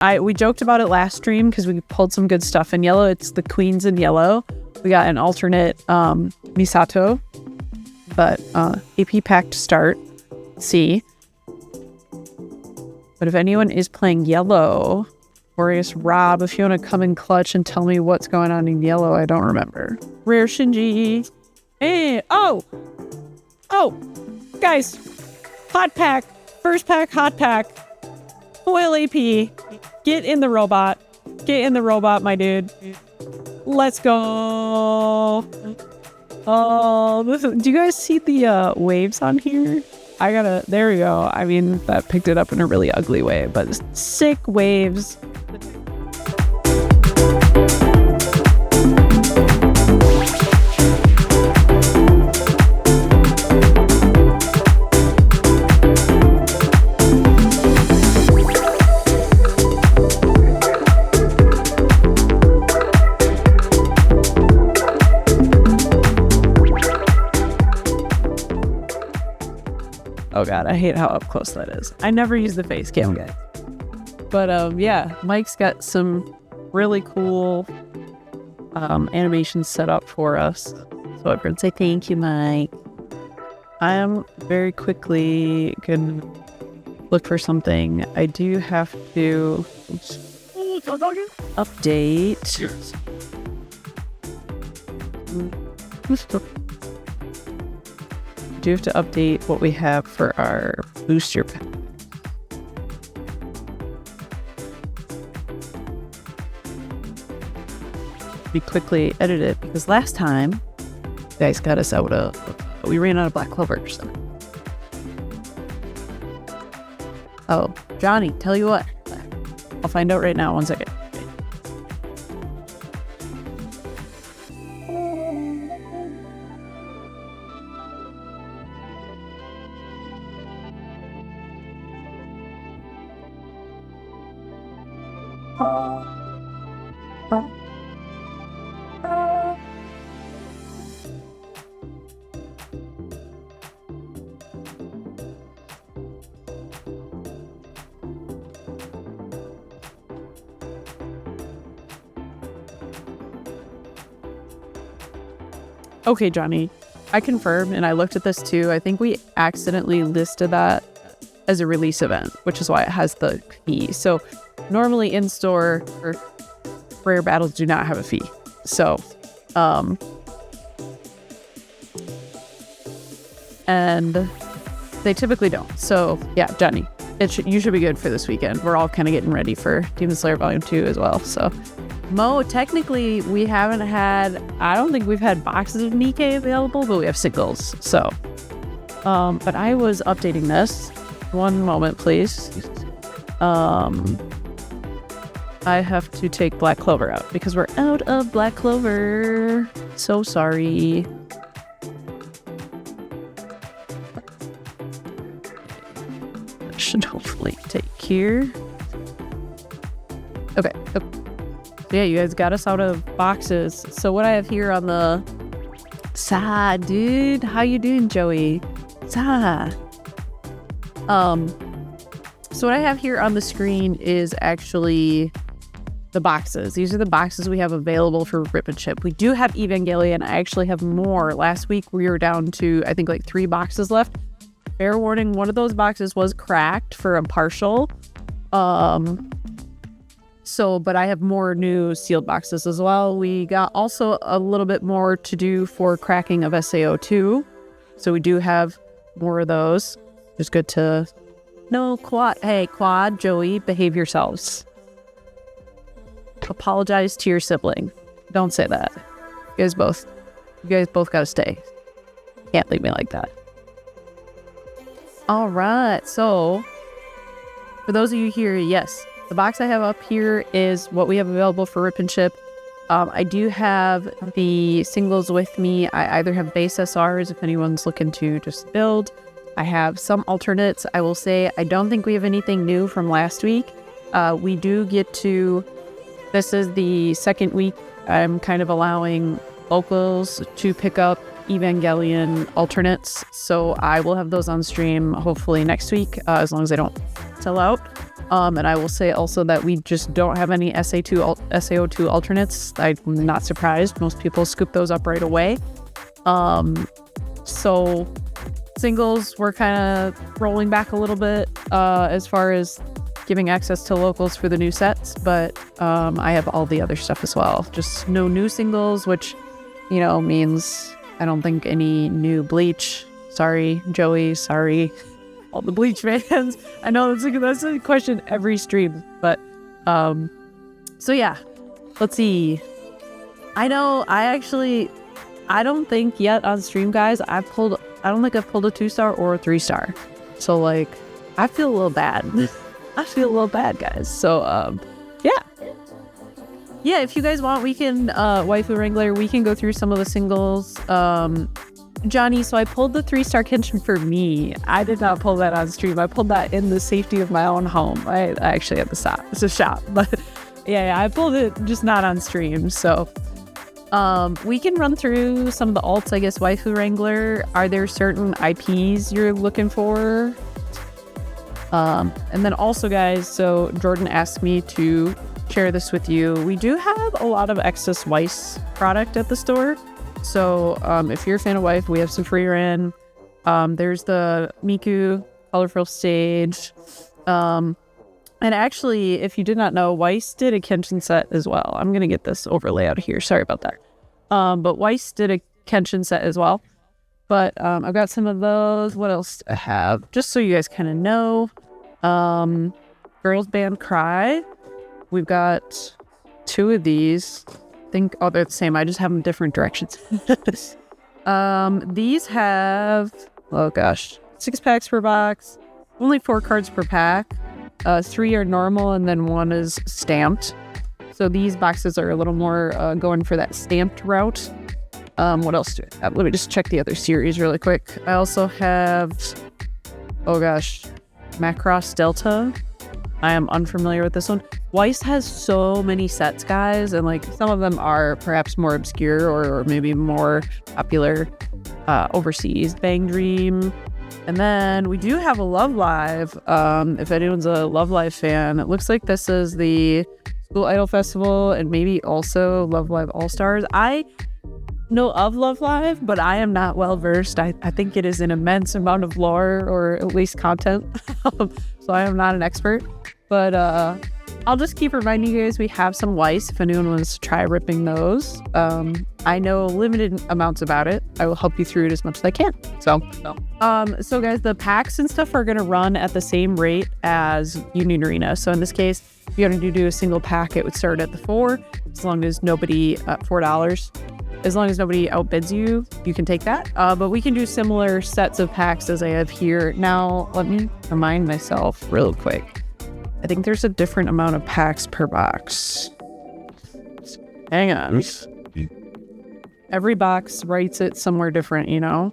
We joked about it last stream because we pulled some good stuff in yellow. It's the queens in yellow. We got an alternate Misato, but AP pack to start. Let's see. But if anyone is playing yellow, or I guess Rob, if you want to come in clutch and tell me what's going on in yellow, I don't remember. Rare Shinji. Hey, oh, guys, hot pack, first pack, hot pack, foil AP, get in the robot, my dude. Let's go. Oh, do you guys see the waves on here? There we go. I mean, that picked it up in a really ugly way, but sick waves. Oh god, I hate how up close that is. I never use the face cam, guys. But yeah, Mike's got some really cool animations set up for us. So I'm gonna say thank you, Mike. I am very quickly gonna look for something. I do have to update. Do have to update what we have for our booster pack. We quickly edit it because last time you guys got us out of, we ran out of Black Clover. So. Oh, Johnny, tell you what, I'll find out right now. 1 second. Okay, Johnny, I confirm, and I looked at this too. I think we accidentally listed that as a release event, which is why it has the fee. So normally in-store or rare battles do not have a fee. So, and they typically don't. So yeah, Johnny, you should be good for this weekend. We're all kind of getting ready for Demon Slayer Volume 2 as well. So Mo, technically we haven't had, I don't think we've had boxes of Nikke available, but we have singles. So, but I was updating this. One moment, please. I have to take Black Clover out because we're out of Black Clover. So sorry. That should hopefully take here. Okay. Yeah, you guys got us out of boxes. So what I have here on the... dude. How you doing, Joey? So what I have here on the screen is actually the boxes. These are the boxes we have available for Rip and Ship. We do have Evangelion. I actually have more. Last week we were down to, I think, like 3 boxes left. Fair warning, one of those boxes was cracked for a partial. But I have more new sealed boxes as well. We got also a little bit more to do for cracking of SAO2. So we do have more of those. It's good to... No, Quad. Hey, Quad, Joey, behave yourselves. Apologize to your sibling. Don't say that. You guys both gotta stay. Can't leave me like that. All right, so for those of you here, yes, the box I have up here is what we have available for Rip and Ship. I do have the singles with me. I either have base SRs if anyone's looking to just build. I have some alternates. I will say I don't think we have anything new from last week. We do get to, this is the second week I'm kind of allowing locals to pick up Evangelion alternates. So I will have those on stream hopefully next week, as long as I don't sell out. And I will say also that we just don't have any SAO2 alternates. I'm not surprised. Most people scoop those up right away. So singles, we're kind of rolling back a little bit as far as giving access to locals for the new sets, but I have all the other stuff as well. Just no new singles, which, you know, means I don't think any new Bleach. Sorry, Joey. Sorry, all the Bleach fans. I know that's a question every stream, but so yeah, let's see. I know I don't think yet on stream, guys, I don't think I've pulled a 2-star or a 3-star. So like, I feel a little bad. I feel a little bad, guys. So yeah, if you guys want, we can Waifu Wrangler, we can go through some of the singles. Johnny, so I pulled the 3-star Kenshin for me. I did not pull that on stream. I pulled that in the safety of my own home. I actually had the shop. It's a shop, but yeah, I pulled it just not on stream. So we can run through some of the alts, I guess. Waifu Wrangler, are there certain IPs you're looking for? And then also, guys, so Jordan asked me to share this with you. We do have a lot of excess Weiss product at the store. So if you're a fan of Waifu, we have some free ran. There's the Miku Colorful Stage. And actually, if you did not know, Weiss did a Kenshin set as well. I'm going to get this overlay out of here. Sorry about that. But Weiss did a Kenshin set as well. But I've got some of those. What else do I have? Just so you guys kind of know. Girls Band Cry. We've got 2 of these. I think, oh, they're the same. I just have them different directions. These have, oh gosh, 6 packs per box. Only 4 cards per pack. 3 are normal and then 1 is stamped. So these boxes are a little more going for that stamped route. What else do I have? Let me just check the other series really quick. I also have, oh gosh, Macross Delta. I am unfamiliar with this one. Weiss has so many sets, guys, and like some of them are perhaps more obscure or maybe more popular overseas. Bang Dream. And then we do have a Love Live. If anyone's a Love Live fan, it looks like this is the School Idol Festival and maybe also Love Live All-Stars. I know of Love Live, but I am not well versed. I think it is an immense amount of lore or at least content. So I am not an expert, but I'll just keep reminding you guys we have some Weiss if anyone wants to try ripping those. I know limited amounts about it. I will help you through it as much as I can. So guys, the packs and stuff are going to run at the same rate as Union Arena. So in this case, if you wanted to do a single pack, it would start at the 4, as long as nobody $4. As long as nobody outbids you, you can take that. But we can do similar sets of packs as I have here. Now, let me remind myself real quick. I think there's a different amount of packs per box. Hang on. Every box writes it somewhere different, you know?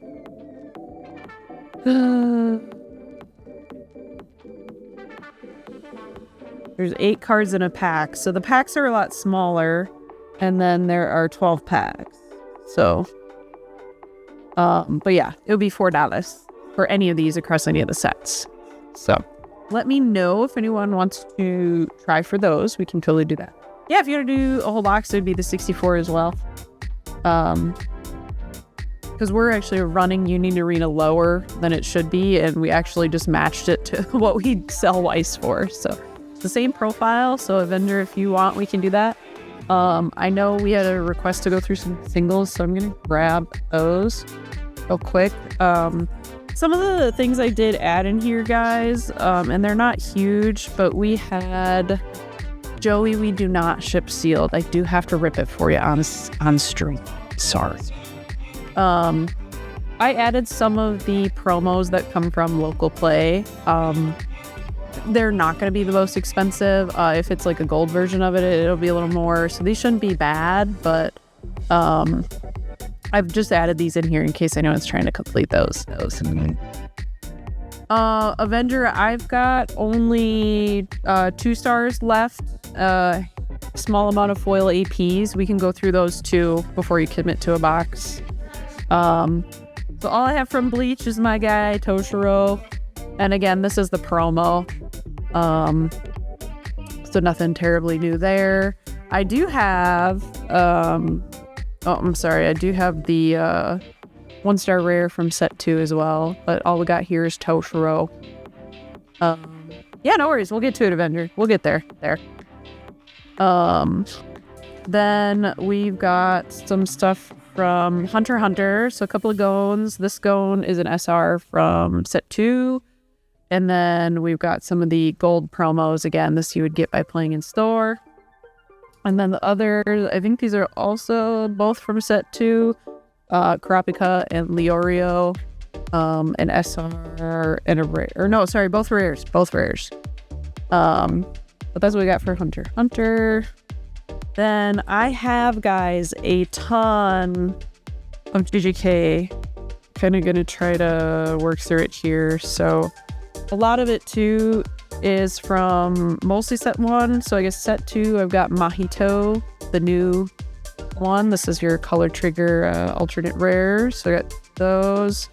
There's 8 cards in a pack. So the packs are a lot smaller. And then there are 12 packs. So, but yeah, it would be $4 for any of these across any of the sets. So let me know if anyone wants to try for those. We can totally do that. Yeah, if you want to do a whole box, it would be the 64 as well. Because we're actually running Union Arena lower than it should be, and we actually just matched it to what we sell Weiss for. So it's the same profile. So Avenger, if you want, we can do that. I know we had a request to go through some singles, so I'm going to grab those real quick. Some of the things I did add in here, guys, and they're not huge, but we had Joey, we do not ship sealed. I do have to rip it for you on stream. Sorry. I added some of the promos that come from local play. They're not going to be the most expensive. If it's like a gold version of it, it'll be a little more. So these shouldn't be bad, but I've just added these in here in case anyone's trying to complete those. Avenger, I've got only 2 stars left. Small amount of foil APs. We can go through those too before you commit to a box. So all I have from Bleach is my guy Toshiro. And again, this is the promo. So nothing terribly new there. I do have, oh, I'm sorry. I do have the 1-star rare from set 2 as well. But all we got here is Toshiro. Yeah, no worries. We'll get to it, Avenger. We'll get there. Then we've got some stuff from Hunter x Hunter. So a couple of goans. This goan is an SR from set 2. And then we've got some of the gold promos. Again, this you would get by playing in store. And then the others, I think these are also both from set 2. Kurapika and Leorio. An SR and a rare. Or no, sorry, both rares. But that's what we got for Hunter x Hunter. Then I have, guys, a ton of JJK. Kind of going to try to work through it here. So a lot of it, too, is from mostly set 1. So I guess set 2, I've got Mahito, the new one. This is your color trigger alternate rare. So I got those.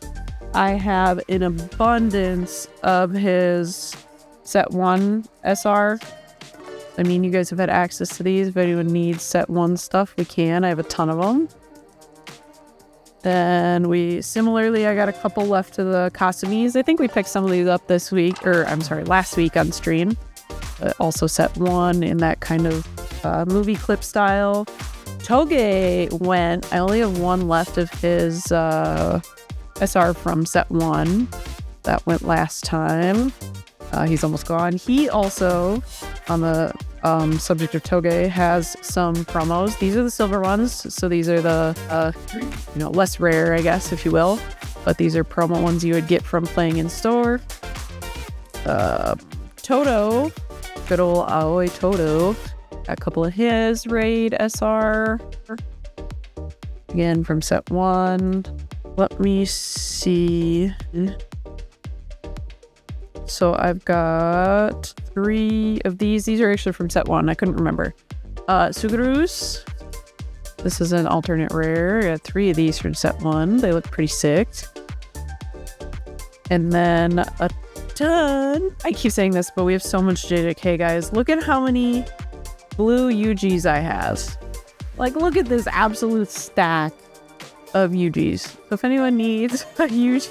I have an abundance of his set 1 SR. I mean, you guys have had access to these. If anyone needs set 1 stuff, we can. I have a ton of them. Then I got a couple left of the Kasamis. I think we picked some of these up last week on stream. Also set 1 in that kind of movie clip style. Toge went. I only have 1 left of his SR from set 1. That went last time. He's almost gone. He also, on the subject of Toge, has some promos. These are the silver ones, so these are the less rare, I guess, if you will. But these are promo ones you would get from playing in store. Toto, good old Aoi Toto, got a couple of his raid SR. Again from set 1. Let me see. So I've got 3 of these. These are actually from set 1. I couldn't remember. Sugaru's. This is an alternate rare. I got 3 of these from set 1. They look pretty sick. And then a ton. I keep saying this, but we have so much JJK, guys. Look at how many blue UGs I have. Like, look at this absolute stack of UGs. So if anyone needs a UG,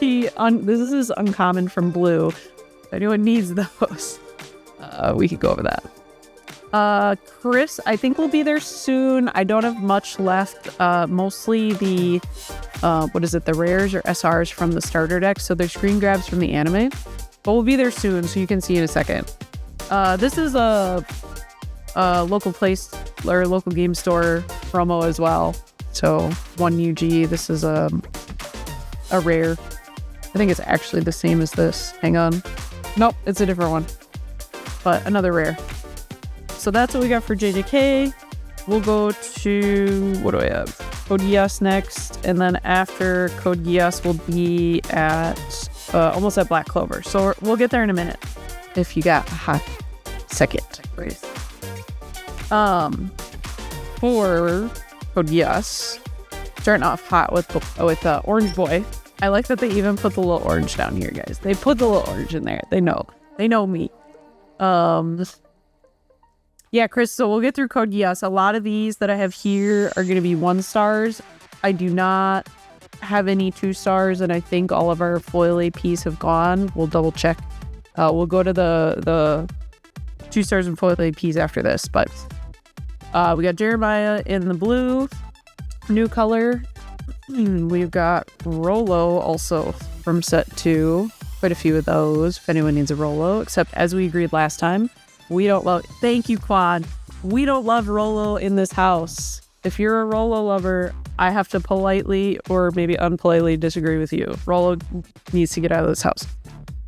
this is uncommon from blue. If anyone needs those, we could go over that. Chris, I think we'll be there soon. I don't have much left. Mostly the, the rares or SRs from the starter deck. So they're screen grabs from the anime. But we'll be there soon, so you can see in a second. This is a local place or local game store promo as well. So 1 UG. This is a rare. I think it's actually the same as this. Hang on. Nope, it's a different one. But another rare. So that's what we got for JJK. We'll go to, what do I have? Code Geass next. And then after Code Geass, we'll be at, almost at Black Clover. So we'll get there in a minute. If you got a hot second. For Code Geass, starting off hot with Orange Boy. I like that they even put the little orange down here, guys. They put the little orange in there. They know me. Yeah, Chris, so we'll get through Code Geass. A lot of these that I have here are going to be 1-stars. I do not have any 2-stars, and I think all of our foil APs have gone. We'll double check. We'll go to the 2-stars and foil APs after this, but we got Jeremiah in the blue, new color. We've got Rolo also from set 2. Quite a few of those if anyone needs a Rolo, except as we agreed last time, we don't love, thank you Quad, we don't love Rolo in this house. If you're a Rolo lover, I have to politely or maybe unpolitely disagree with you. Rolo needs to get out of this house.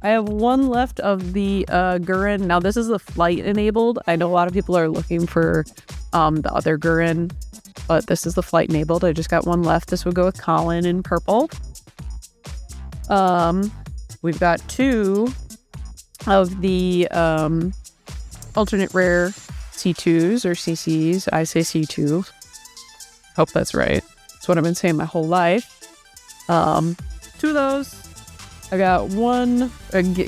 I have 1 left of the Gurren. Now this is the flight enabled. I know a lot of people are looking for the other Gurren, but this is the flight enabled. I just got 1 left. This would go with Colin in purple. We've got 2 of the alternate rare C2s or CCs. I say C2. Hope that's right. That's what I've been saying my whole life. 2 of those. I got 1,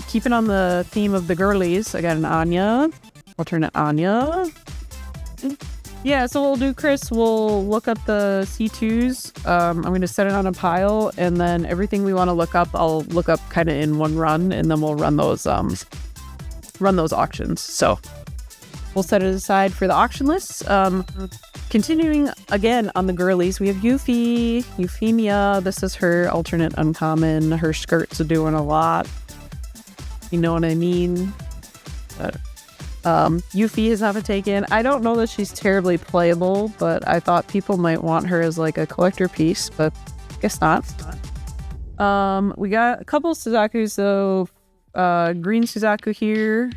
keeping on the theme of the girlies, I got an Anya. alternate Anya. Yeah, so what we'll do, Chris, we'll look up the C2s. I'm going to set it on a pile, and then everything we want to look up, I'll look up kind of in one run, and then we'll run those auctions. So we'll set it aside for the auction lists. Continuing again on the girlies, we have Euphemia. This is her alternate uncommon. Her skirts are doing a lot. You know what I mean? Yuffie has not been taken. I don't know that she's terribly playable, but I thought people might want her as like a collector piece, but guess not. We got a couple of Suzakus, so green Suzaku here,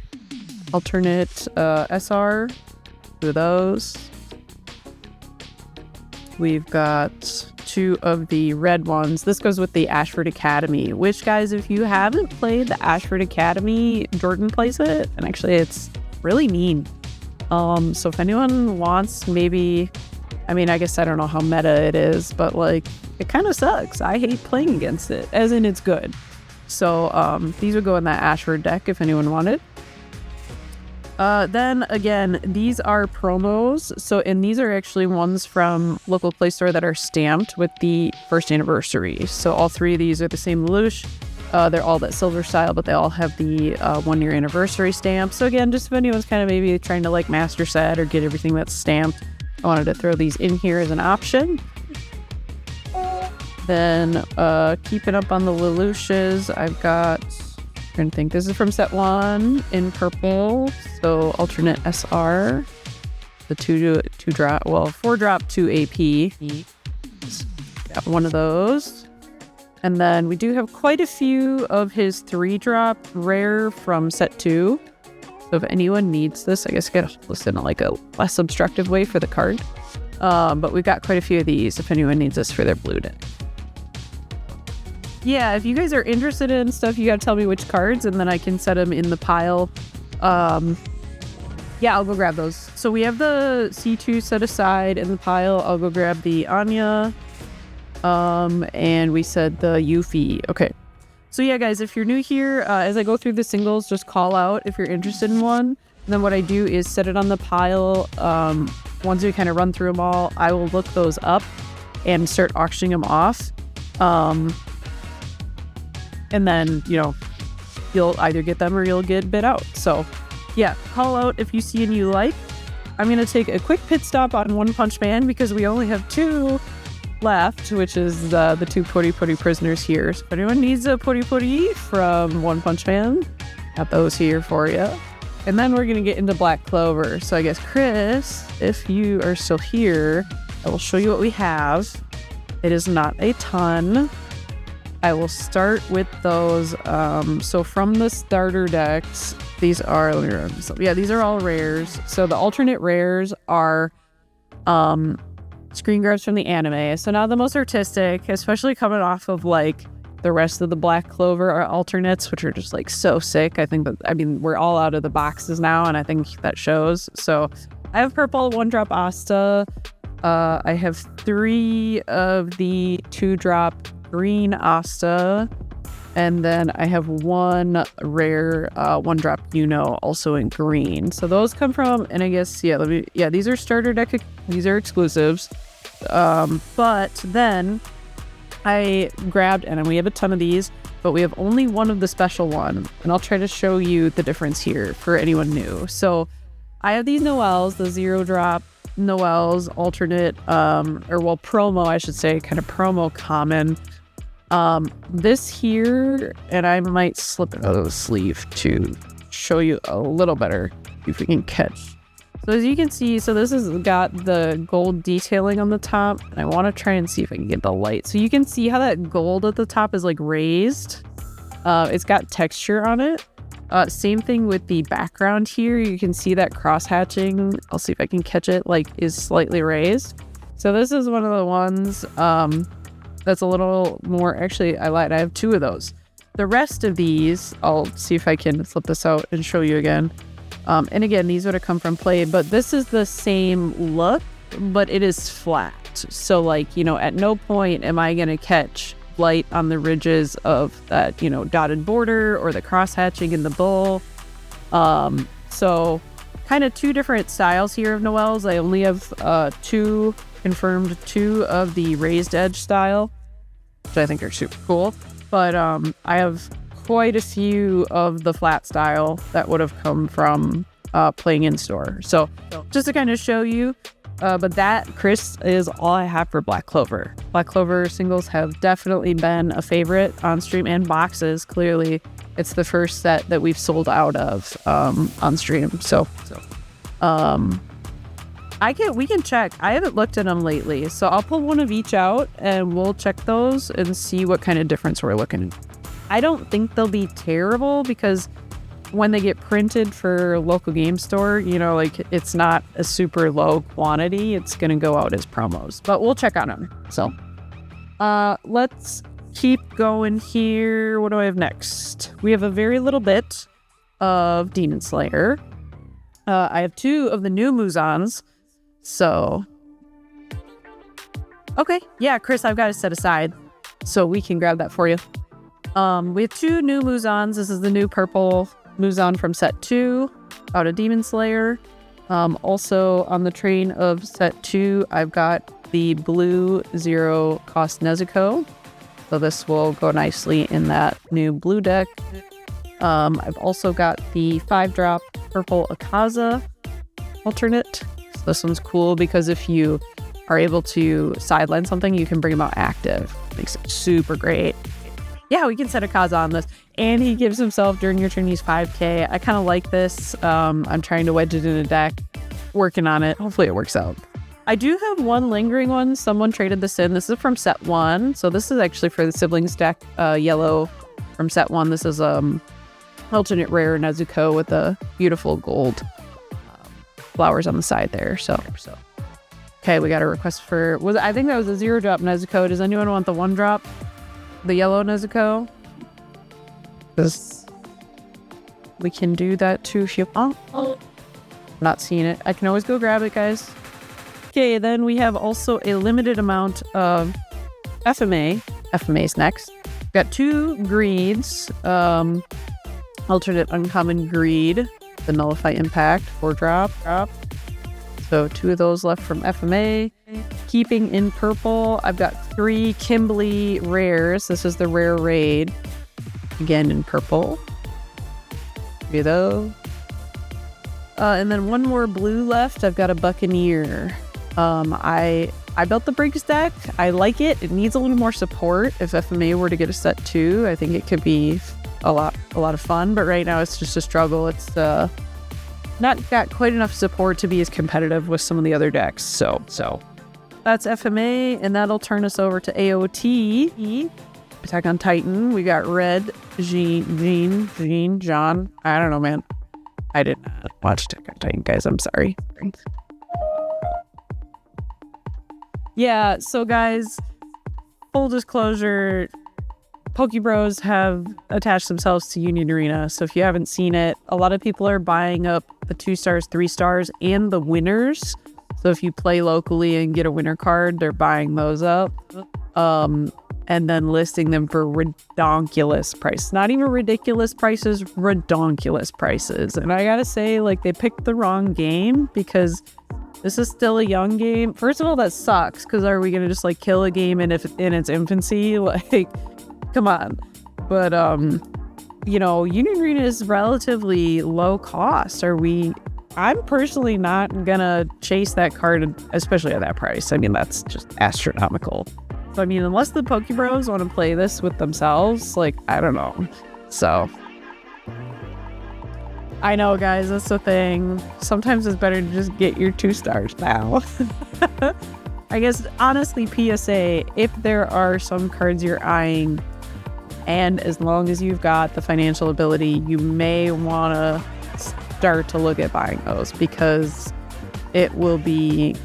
alternate SR, two of those. We've got two of the red ones. This goes with the Ashford Academy, which, guys, if you haven't played the Ashford Academy, Jordan plays it, and actually it's really mean. So if anyone wants, maybe, I mean, I guess I don't know how meta it is, but like it kind of sucks. I hate playing against it, as in it's good. So these would go in that Ashford deck if anyone wanted. Then again, these are promos. So, and these are actually ones from local play store that are stamped with the first anniversary. So all three of these are the same Lelouch. They're all that silver style, but they all have the 1 year anniversary stamp. So again, just if anyone's kind of maybe trying to like master set or get everything that's stamped, I wanted to throw these in here as an option. Then keeping up on the Lelouches, I've got, I'm trying to think, this is from set 1 in purple. So alternate SR, the 4-drop 2 AP. Got one of those. And then we do have quite a few of his 3-drop rare from set 2. So if anyone needs this, I guess I gotta listen to like a less obstructive way for the card. But we've got quite a few of these if anyone needs this for their blue deck. Yeah, if you guys are interested in stuff, you gotta tell me which cards, and then I can set them in the pile. Yeah, I'll go grab those. So we have the C2 set aside in the pile. I'll go grab the Anya. And we said the Yuffie. Okay. So yeah, guys, if you're new here, as I go through the singles, just call out if you're interested in one. And then what I do is set it on the pile. Once we kind of run through them all, I will look those up and start auctioning them off. And then, you know, you'll either get them or you'll get bid out. So yeah, call out if you see and you like. I'm going to take a quick pit stop on One Punch Man because we only have 2 left, which is the 2 Putty prisoners here. So if anyone needs a Putty from One Punch Man, got those here for you. And then we're going to get into Black Clover. So I guess, Chris, if you are still here, I will show you what we have. It is not a ton. I will start with those. So from the starter decks, these are, let me run this up. Yeah, these are all rares. So the alternate rares are screen grabs from the anime. So now the most artistic, especially coming off of like the rest of the Black Clover are alternates, which are just like so sick. I think that, I mean, we're all out of the boxes now, and I think that shows. So I have purple 1-drop Asta. I have 3 of the 2-drop green Asta, and then I have 1 rare 1-drop also in green. So those come from, and I guess these are starter deck, these are exclusives. But then I grabbed, and we have a ton of these, but we have only 1 of the special one, and I'll try to show you the difference here for anyone new. So I have these Noels, the 0-drop Noels alternate, promo, I should say, kind of promo common. This here, and I might slip it out of the sleeve to show you a little better if we can catch. So as you can see, so this has got the gold detailing on the top, and I want to try and see if I can get the light. So you can see how that gold at the top is like raised. It's got texture on it. Same thing with the background here. You can see that cross hatching. I'll see if I can catch it, like is slightly raised. So this is one of the ones that's a little more, actually I lied, I have 2 of those. The rest of these, I'll see if I can flip this out and show you again. And again, these would have come from play, but this is the same look, but it is flat. So like, you know, at no point am I going to catch light on the ridges of that, you know, dotted border or the cross hatching in the bowl. So kind of two different styles here of Noelle's. I only have confirmed two of the raised edge style, which I think are super cool. But I have quite a few of the flat style that would have come from playing in store. So just to kind of show you, but that, Chris, is all I have for Black Clover. Black Clover singles have definitely been a favorite on stream, and boxes. Clearly, it's the first set that we've sold out of on stream. So we can check. I haven't looked at them lately, so I'll pull one of each out and we'll check those and see what kind of difference we're looking at. I don't think they'll be terrible because when they get printed for local game store, you know, like it's not a super low quantity. It's going to go out as promos, but we'll check on them. So let's keep going here. What do I have next? We have a very little bit of Demon Slayer. I have two of the new Muzans. So, okay. Yeah, Chris, I've got it set aside so we can grab that for you. We have two new Muzans. This is the new purple Muzan from set 2 out of Demon Slayer. Also on the train of set 2, I've got the blue 0 cost Nezuko. So this will go nicely in that new blue deck. I've also got the 5-drop purple Akaza alternate. So this one's cool because if you are able to sideline something, you can bring them out active. Makes it super great. Yeah, we can set Akaza on this. And he gives himself during your turn, he's 5k. I kind of like this. I'm trying to wedge it in a deck. Working on it. Hopefully it works out. I do have one lingering one. Someone traded this in. This is from set 1. So this is actually for the siblings deck. Yellow from set 1. This is alternate rare Nezuko with a beautiful gold flowers on the side there. So okay, we got a request for, I think that was a 0-drop Nezuko. Does anyone want the 1-drop? The yellow Nezuko? Because we can do that too if you want. Not seeing it. I can always go grab it, guys. Okay, then we have also a limited amount of FMA. FMA's next. Got 2 greeds. Alternate uncommon greed. The nullify impact 4-drop. So 2 of those left from FMA. Keeping in purple, I've got 3 Kimberly rares. This is the rare raid. Again in purple. 3 of those. And then 1 more blue left. I've got a Buccaneer. I built the Briggs deck. I like it. It needs a little more support. If FMA were to get a set 2, I think it could be a lot of fun. But right now it's just a struggle. It's not got quite enough support to be as competitive with some of the other decks. So that's FMA, and that'll turn us over to AOT. Attack on Titan. We got Red John. I don't know, man. I did not watch Attack on Titan, guys. I'm sorry. Yeah, so guys, full disclosure, Pokebros have attached themselves to Union Arena. So if you haven't seen it, a lot of people are buying up the 2 stars, 3 stars, and the winners. So if you play locally and get a winner card, they're buying those up. And then listing them for redonkulous price. Not even ridiculous prices, redonkulous prices. And I gotta say, like, they picked the wrong game because this is still a young game. First of all, that sucks, because are we gonna just like kill a game in its infancy? Like, come on. But Union Arena is relatively low cost. I'm personally not gonna chase that card, especially at that price. I mean, that's just astronomical. So I mean, unless the Pokebros want to play this with themselves, like, I don't know. So I know, guys, that's the thing. Sometimes it's better to just get your 2 stars now. I guess, honestly, PSA, if there are some cards you're eyeing, and as long as you've got the financial ability, you may want to start to look at buying those, because it will be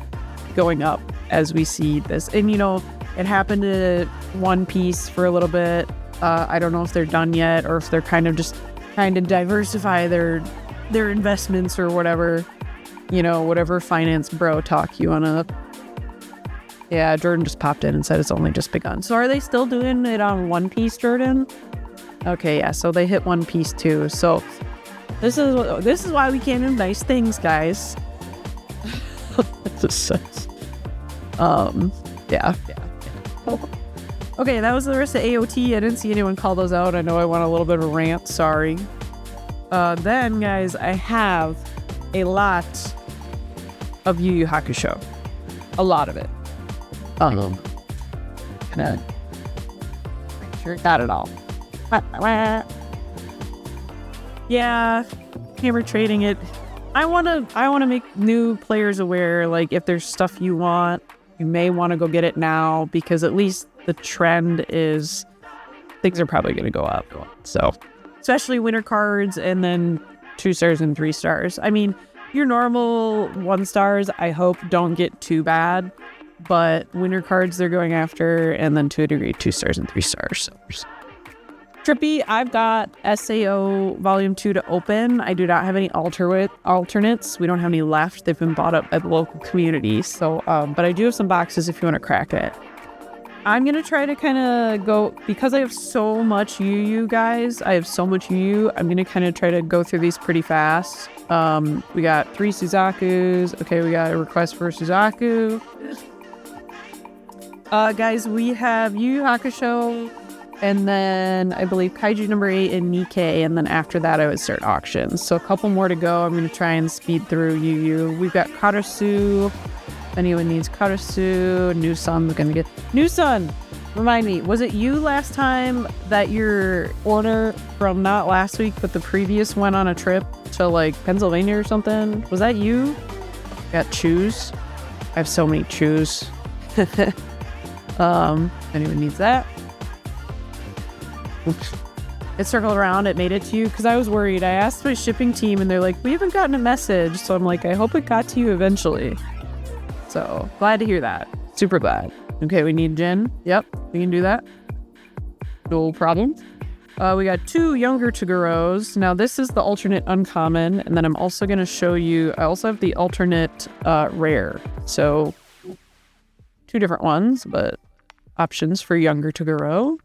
going up as we see this. And, it happened to One Piece for a little bit. I don't know if they're done yet, or if they're kind of just trying to diversify their investments or whatever, whatever finance bro talk you wanna. Yeah, Jordan just popped in and said it's only just begun. So are they still doing it on One Piece, Jordan? Okay, yeah, so they hit One Piece too. So This is why we can't do nice things, guys. This sucks. Yeah. Okay, that was the rest of AOT. I didn't see anyone call those out. I know I went a little bit of a rant. Sorry. Then, guys, I have a lot of Yu Yu Hakusho. A lot of it. Sure, got it all. Yeah, hammer trading it. I wanna make new players aware. Like, if there's stuff you want, you may want to go get it now, because at least the trend is things are probably gonna go up. So, especially winter cards, and then 2 stars and 3 stars. I mean, your normal 1 stars, I hope, don't get too bad. But winter cards they're going after, and then to a degree 2 stars and 3 stars. So. Trippy, I've got SAO Volume 2 to open. I do not have any alternates. We don't have any left. They've been bought up by the local community. So, but I do have some boxes if you want to crack it. I'm going to try to kind of go, because I have so much Yu Yu, guys. I have so much Yu Yu. I'm going to kind of try to go through these pretty fast. We got 3 Suzakus. Okay, we got a request for Suzaku. Guys, we have Yu Yu Hakusho, and then I believe Kaiju number 8 and Nikke, and then after that I would start auctions. So a couple more to go. I'm going to try and speed through Yu Yu. We've got Karasu. If anyone needs Karasu, New Sun's going to get... New Sun! Remind me, was it you last time that your order from not last week but the previous went on a trip to like Pennsylvania or something? Was that you? Got chews. I have so many chews. If anyone needs that. Oops. It circled around, it made it to you, because I was worried. I asked my shipping team and they're like, we haven't gotten a message. So I'm like, I hope it got to you eventually. So glad to hear that. Super glad. Okay, we need Jin. Yep, we can do that. No problem. We got 2 younger Toguros. Now this is the alternate uncommon, and then I'm also going to show you, I also have the alternate rare. So 2 different ones, but options for younger Toguro.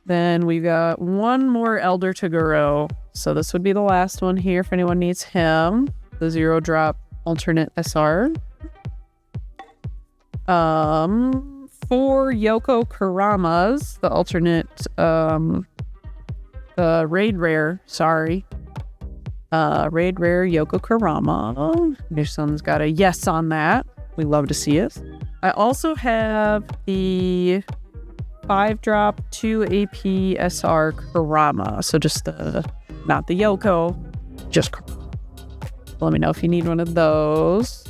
Then we got 1 more elder Toguro. So this would be the last one here if anyone needs him. The 0-drop alternate SR. 4 Yoko Kuramas, the alternate raid rare, sorry. Raid rare Yoko Kurama. Your son's got a yes on that. We love to see it. I also have the 5-drop 2 AP SR Kurama. So just not the Yoko, just Kurama. Let me know if you need one of those.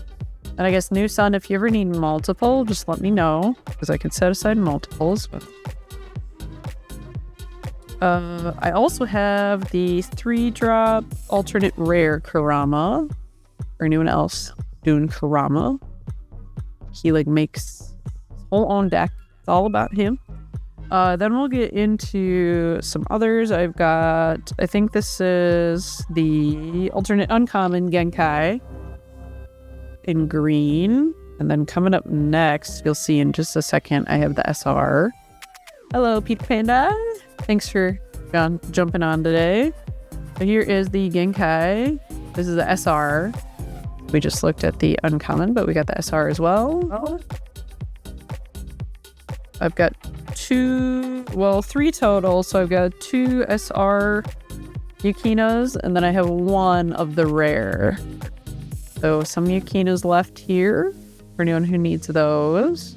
And I guess New Sun, if you ever need multiple, just let me know, because I can set aside multiples. But I also have the 3-drop alternate rare Kurama, or anyone else doing Kurama. He like makes his whole own deck. It's all about him. Then we'll get into some others. I've got, I think this is the alternate uncommon Genkai in green. And then coming up next, you'll see in just a second, I have the SR. Hello, Peter Panda. Thanks for jumping on today. So here is the Genkai. This is the SR. We just looked at the uncommon, but we got the SR as well. I've got 3 total. So I've got 2 SR Yukinos, and then I have 1 of the rare. So some Yukinos left here for anyone who needs those.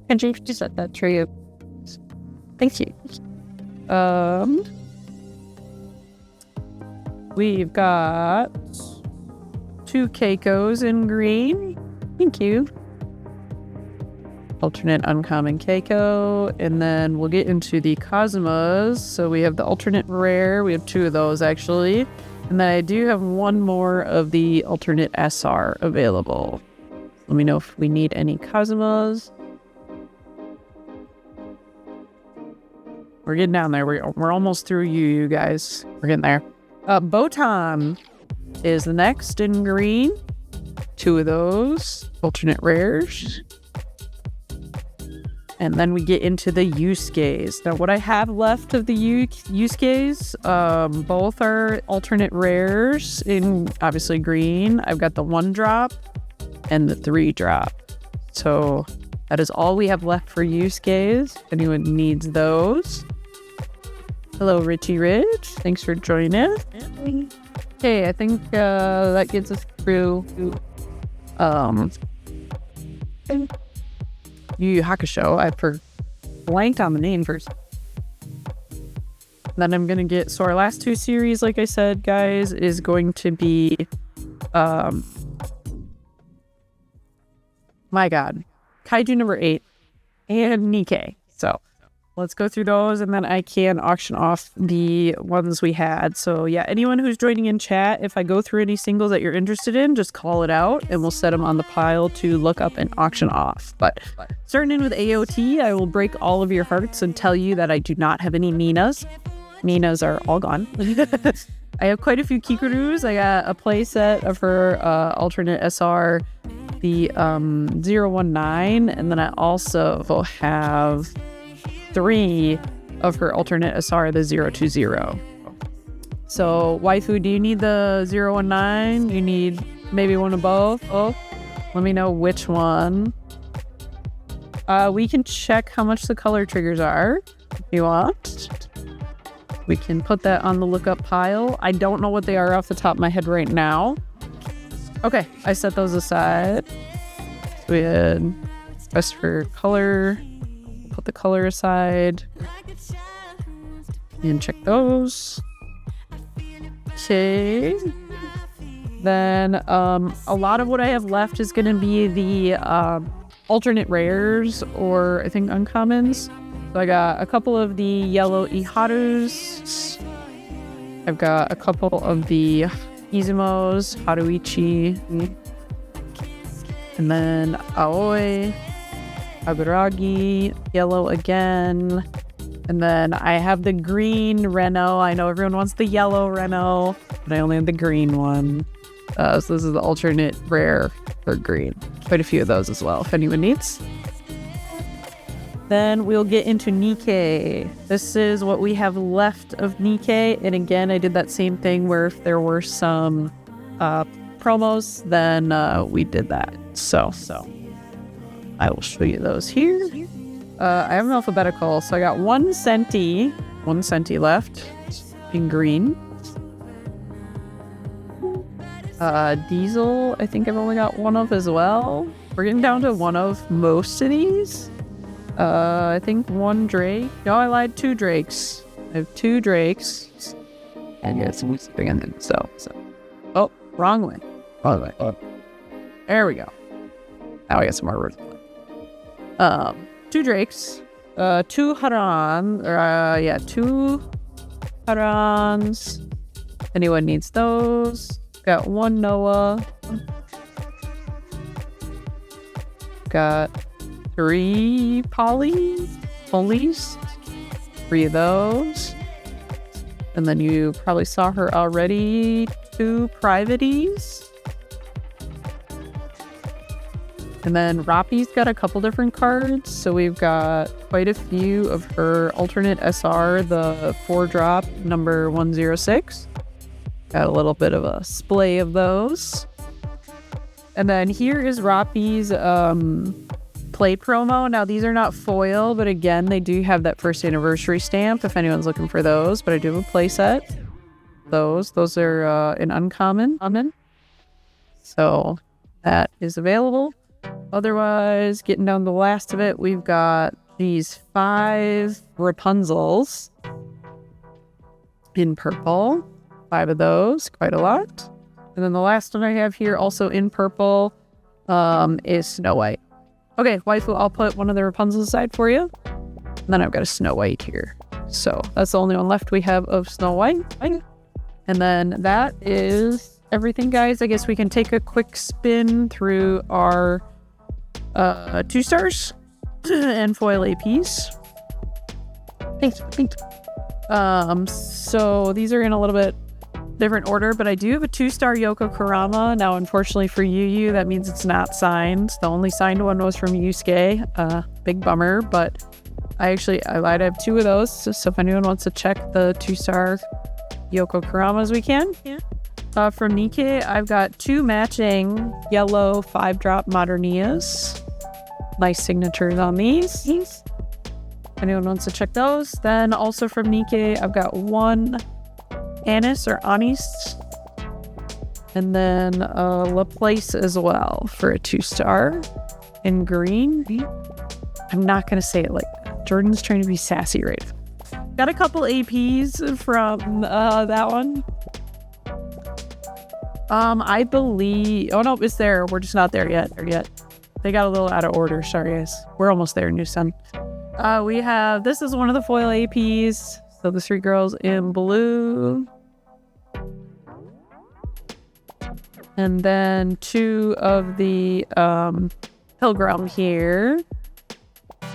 And you just set that tree up. Thank you. We've got 2 Keikos in green. Thank you. Alternate uncommon Keiko. And then we'll get into the Kazumas. So we have the alternate rare. We have 2 of those actually. And then I do have 1 more of the alternate SR available. Let me know if we need any Kazumas. We're getting down there. We're almost through you guys. We're getting there. Botan is the next in green. 2 of those alternate rares. And then we get into the Yusuke's. Now, what I have left of the Yusuke's, both are alternate rares in obviously green. I've got the 1-drop and the 3-drop. So that is all we have left for Yusuke's. If anyone needs those. Hello, Richie Rich. Thanks for joining. Okay, I think that gets us through Yu Yu Hakusho. I blanked on the name first. Then I'm gonna get, so our last 2 series, like I said, guys, is going to be my god, Kaiju number 8 and Nikke. So let's go through those, and then I can auction off the ones we had. So yeah, anyone who's joining in chat, if I go through any singles that you're interested in, just call it out and we'll set them on the pile to look up and auction off. But starting in with AOT, I will break all of your hearts and tell you that I do not have any Minas. Minas are all gone. I have quite a few Kikurus. I got a play set of her alternate SR, the 019, and then I also have 3 of her alternate SR, the 020. So, Waifu, do you need the 019? You need maybe one of both? Oh, let me know which one. We can check how much the color triggers are if you want. We can put that on the lookup pile. I don't know what they are off the top of my head right now. Okay, I set those aside. So we had best for color. Put the color aside and check those. Okay. Then a lot of what I have left is going to be the alternate rares, or I think uncommons. So I got a couple of the yellow Iharus. I've got a couple of the Izumos, Haruichi, and then Aoi, Aguragi, yellow again. And then I have the green Reno. I know everyone wants the yellow Reno, but I only have the green one. So this is the alternate rare for green. Quite a few of those as well, if anyone needs. Then we'll get into Nikke. This is what we have left of Nikke. And again, I did that same thing where if there were some promos, then we did that. So I will show you those here. I have an alphabetical, so I got one centi left in green. Diesel, I think I've only got one of as well. We're getting down to one of most of these. I think one Drake. No, I lied, 2 Drakes. I have 2 Drakes. And yeah, some thing in there. So. Oh, wrong way. There we go. Now I got some more words. 2 Drakes. 2 Haran. 2 Harans. Anyone needs those? Got 1 Noah. Got 3 police, 3 of those. And then you probably saw her already, 2 privatees. And then Rappi's got a couple different cards. So we've got quite a few of her alternate SR, the 4-drop number 106. Got a little bit of a splay of those. And then here is Rappi's play promo. Now these are not foil, but again, they do have that 1st anniversary stamp if anyone's looking for those. But I do have a play set. Those are an uncommon. So that is available. Otherwise, getting down the last of it, we've got these 5 Rapunzels in purple. 5 of those, quite a lot. And then the last one I have here, also in purple, is Snow White. Okay, Waifu, I'll put one of the Rapunzels aside for you. And then I've got a Snow White here. So that's the only one left we have of Snow White. And then that is everything, guys. I guess we can take a quick spin through our 2 stars and foil APs. Thanks. So these are in a little bit different order, but I do have a 2-star Yoko Kurama. Now, unfortunately for Yu, that means it's not signed. The only signed one was from Yusuke. big bummer, but I lied. I have 2 of those. So if anyone wants to check the 2-star Yoko Kuramas, we can. Yeah. From Nikke, I've got 2 matching yellow 5-drop Modernias. Nice signatures on these. If anyone wants to check those. Then also from Nikke, I've got 1 Anis or Anis. And then Laplace as well for a 2-star in green. I'm not going to say it like that. Jordan's trying to be sassy right now. Got a couple APs from that one. I believe... Oh, no, it's there. We're just not there yet. They got a little out of order. Sorry, guys. We're almost there, new son. We have... This is one of the foil APs. So the 3 girls in blue. And then 2 of the Pilgrim here.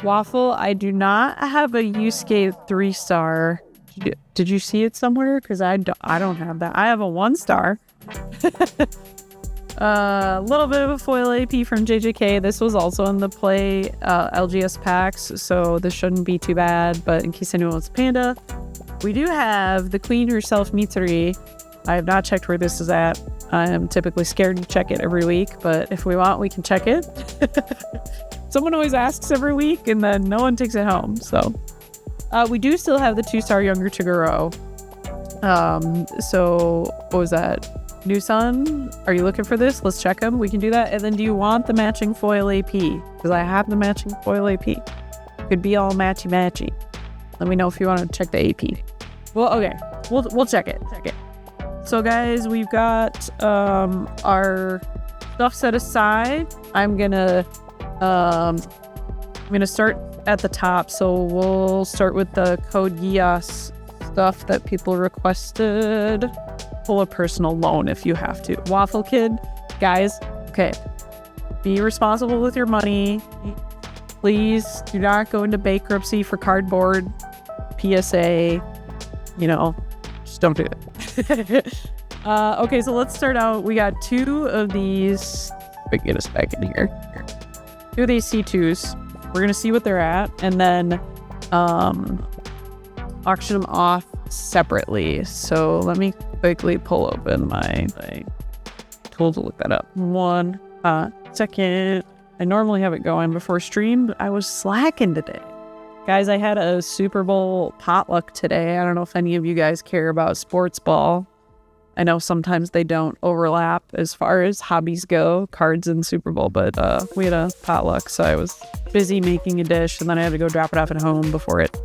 Waffle, I do not have a Yusuke 3-star. Did you see it somewhere? Because I don't have that. I have a 1-star. A little bit of a foil AP from JJK. This was also in the play LGS packs, so this shouldn't be too bad. But in case anyone wants Panda, we do have the queen herself, Mitsuri. I have not checked where this is at. I am typically scared to check it every week, but if we want, we can check it. Someone always asks every week, and then no one takes it home. So we do still have the 2-star younger Toguro. So what was that? New Sun, are you looking for this? Let's check them. We can do that. And then do you want the matching foil AP? Because I have the matching foil AP. Could be all matchy. Let me know if you want to check the AP. Well, okay. We'll check it. So guys, we've got our stuff set aside. I'm gonna start at the top. So we'll start with the Code Geass stuff that people requested. Pull a personal loan if you have to. Waffle Kid, guys, okay, be responsible with your money. Please do not go into bankruptcy for cardboard. PSA, just don't do it. Okay, so let's start out. We got 2 of these. Get us back in here. 2 of these C2s. We're gonna see what they're at, and then auction them off separately. So let me quickly pull open my tool to look that up. 1 second. I normally have it going before stream, but I was slacking today. Guys, I had a Super Bowl potluck today. I don't know if any of you guys care about sports ball. I know sometimes they don't overlap as far as hobbies go, cards and Super Bowl, but we had a potluck, so I was busy making a dish, and then I had to go drop it off at home before it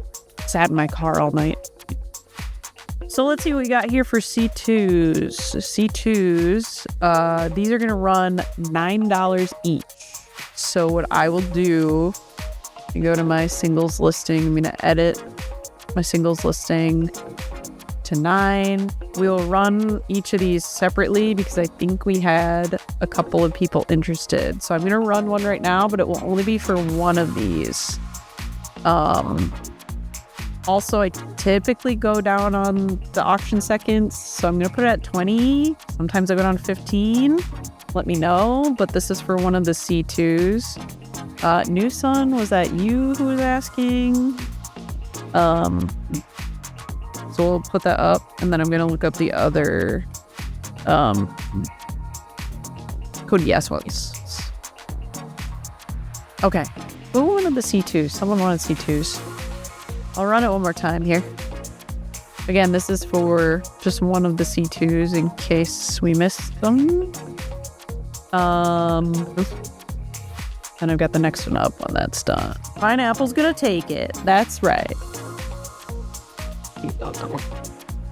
sat in my car all night. So let's see what we got here for C2s. C2s, these are going to run $9 each. So what I will do, I go to my singles listing. I'm going to edit my singles listing to 9. We'll run each of these separately because I think we had a couple of people interested. So I'm going to run one right now, but it will only be for one of these. Also, I typically go down on the auction seconds, so I'm going to put it at 20. Sometimes I go down to 15. Let me know, but this is for one of the C2s. New Sun, was that you who was asking? So we'll put that up, and then I'm going to look up the other Code Yes ones. Okay. Who wanted the C2s? Someone wanted C2s. I'll run it one more time here. Again, this is for just one of the C2s in case we missed them. And I've got the next one up when that's done. Pineapple's gonna take it. That's right.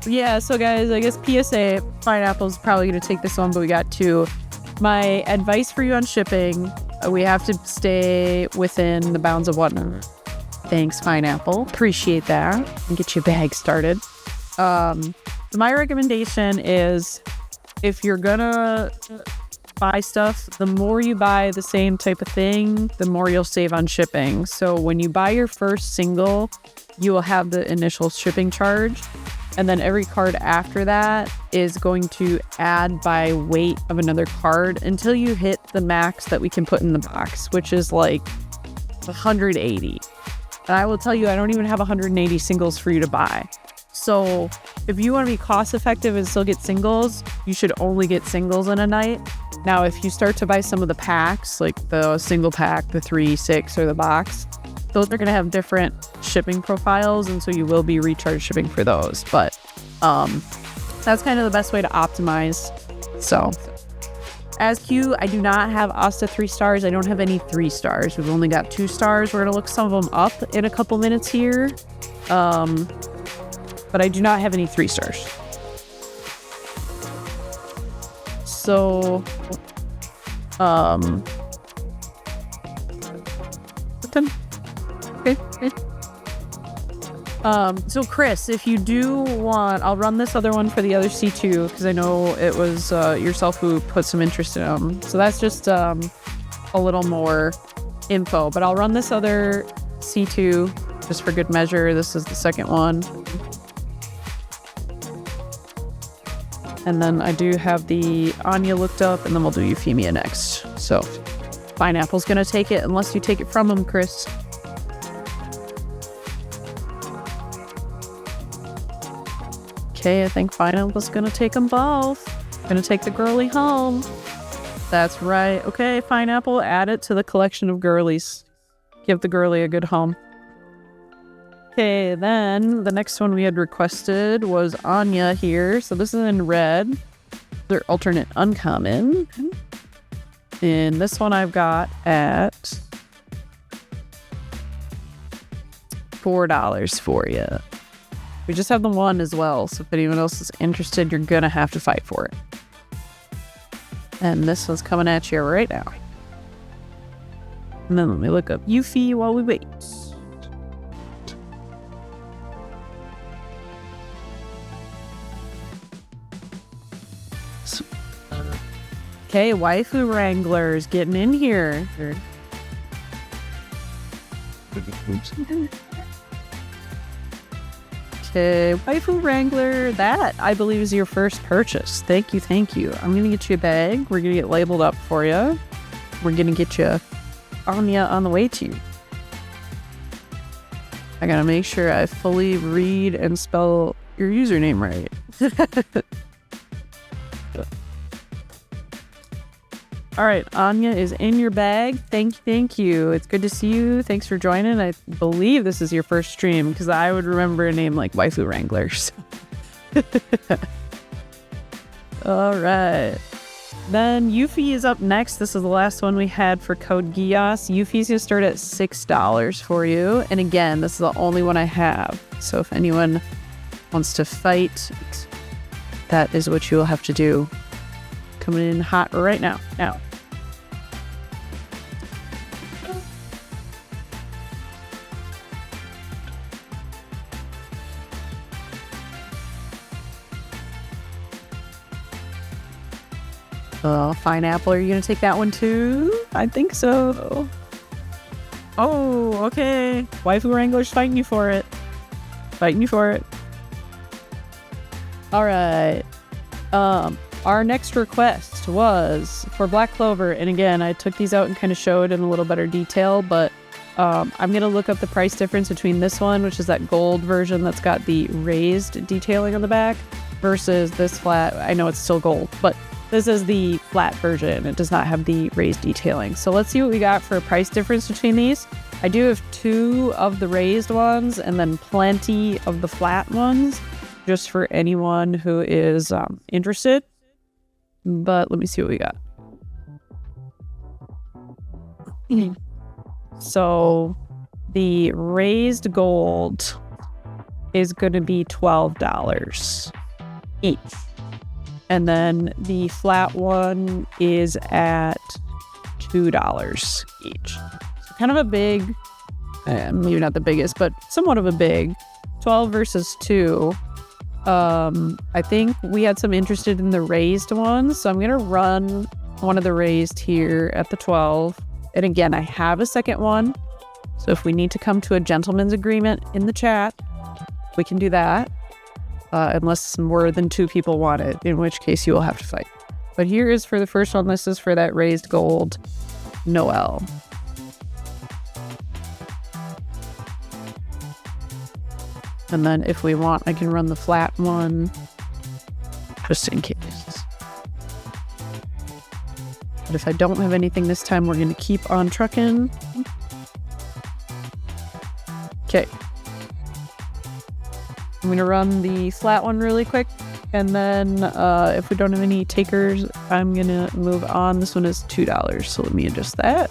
Yeah, so guys, I guess PSA, Pineapple's probably gonna take this one, but we got 2. My advice for you on shipping, we have to stay within the bounds of one. Thanks, Pineapple. Appreciate that. And get your bag started. My recommendation is if you're gonna buy stuff, the more you buy the same type of thing, the more you'll save on shipping. So when you buy your first single, you will have the initial shipping charge. And then every card after that is going to add by weight of another card until you hit the max that we can put in the box, which is like 180. And I will tell you, I don't even have 180 singles for you to buy. So if you want to be cost effective and still get singles, you should only get singles in a night. Now, if you start to buy some of the packs, like the single pack, the 3, 6, or the box, those are going to have different shipping profiles, and so you will be recharge shipping for those. But that's kind of the best way to optimize. So as Q, I do not have Asta 3 stars. I don't have any 3 stars. We've only got 2 stars. We're going to look some of them up in a couple minutes here. But I do not have any 3 stars. So, okay. So Chris, if you do want, I'll run this other one for the other C2 because I know it was yourself who put some interest in them. So that's just a little more info, but I'll run this other C2 just for good measure. This is the second one. And then I do have the Anya looked up, and then we'll do Euphemia next. So Pineapple's gonna take it unless you take it from him, Chris. Okay, I think Pineapple's gonna take them both. Gonna take the girly home. That's right. Okay, Pineapple, add it to the collection of girlies. Give the girly a good home. Okay, then the next one we had requested was Anya here. So this is in red. Their alternate uncommon. And this one I've got at $4 for you. We just have the one as well. So if anyone else is interested, you're going to have to fight for it. And this one's coming at you right now. And then let me look up Yuffie while we wait. Okay, Waifu Wranglers getting in here. Okay, Waifu Wrangler, that I believe is your first purchase. Thank you, thank you. I'm gonna get you a bag. We're gonna get labeled up for you. We're gonna get you Anya on the way to you. I gotta make sure I fully read and spell your username right. All right, Anya is in your bag. Thank you. It's good to see you. Thanks for joining. I believe this is your first stream because I would remember a name like Waifu Wranglers. All right. Then Yuffie is up next. This is the last one we had for code Gias. Yuffie's gonna start at $6 for you. And again, this is the only one I have. So if anyone wants to fight, that is what you will have to do. Coming in hot right now. Pineapple, are you gonna take that one too? I think so. Oh, okay. Waifu Wrangler's fighting you for it. All right. Our next request was for Black Clover, and again, I took these out and kind of showed in a little better detail, but I'm going to look up the price difference between this one, which is that gold version that's got the raised detailing on the back, versus this flat. I know it's still gold, but this is the flat version. It does not have the raised detailing. So let's see what we got for a price difference between these. I do have 2 of the raised ones and then plenty of the flat ones, just for anyone who is interested. But let me see what we got. So the raised gold is going to be $12 each. And then the flat one is at $2 each. So kind of a big, maybe not the biggest, but somewhat of a big 12 versus 2. I think we had some interested in the raised ones, so I'm going to run one of the raised here at the 12. And again, I have a second one, so if we need to come to a gentleman's agreement in the chat, we can do that, unless more than 2 people want it, in which case you will have to fight. But here is for the first one. This is for that raised gold Noel. And then if we want, I can run the flat one just in case. But if I don't have anything this time, we're going to keep on trucking. Okay. I'm going to run the flat one really quick. And then if we don't have any takers, I'm going to move on. This one is $2. So let me adjust that.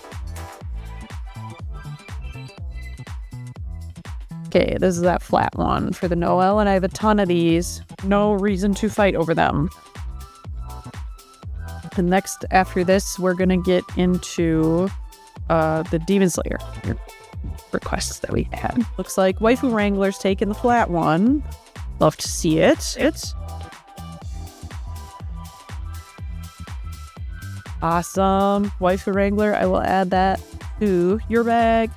Okay, this is that flat one for the Noel. And I have a ton of these. No reason to fight over them. And next, after this, we're going to get into the Demon Slayer requests that we had. Looks like Waifu Wrangler's taking the flat one. Love to see it. Awesome. Waifu Wrangler, I will add that to your bag.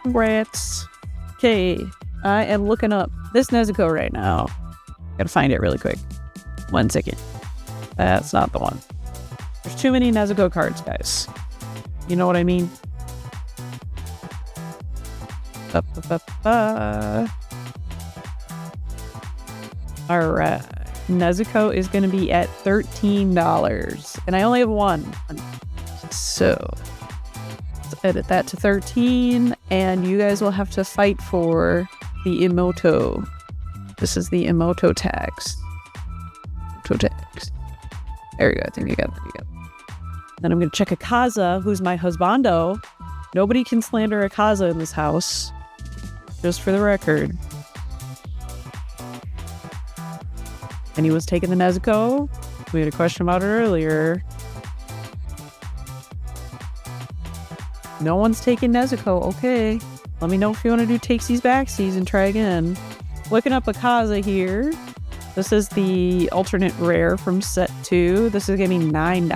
Congrats. Okay, I am looking up this Nezuko right now. Gotta find it really quick. 1 second. That's not the one. There's too many Nezuko cards, guys. You know what I mean? Alright. Nezuko is going to be at $13. And I only have one. So, let's edit that to 13. And you guys will have to fight for the Emoto. This is the Emoto Tax. Emoto Tax. There you go. I think you got it. Then I'm going to check Akaza, who's my husbando. Nobody can slander Akaza in this house. Just for the record. And he was taking the Nezuko. We had a question about it earlier. No one's taking Nezuko. Okay. Let me know if you want to do takesies backsies and try again. Looking up Akaza here. This is the alternate rare from set 2. This is going to be $9.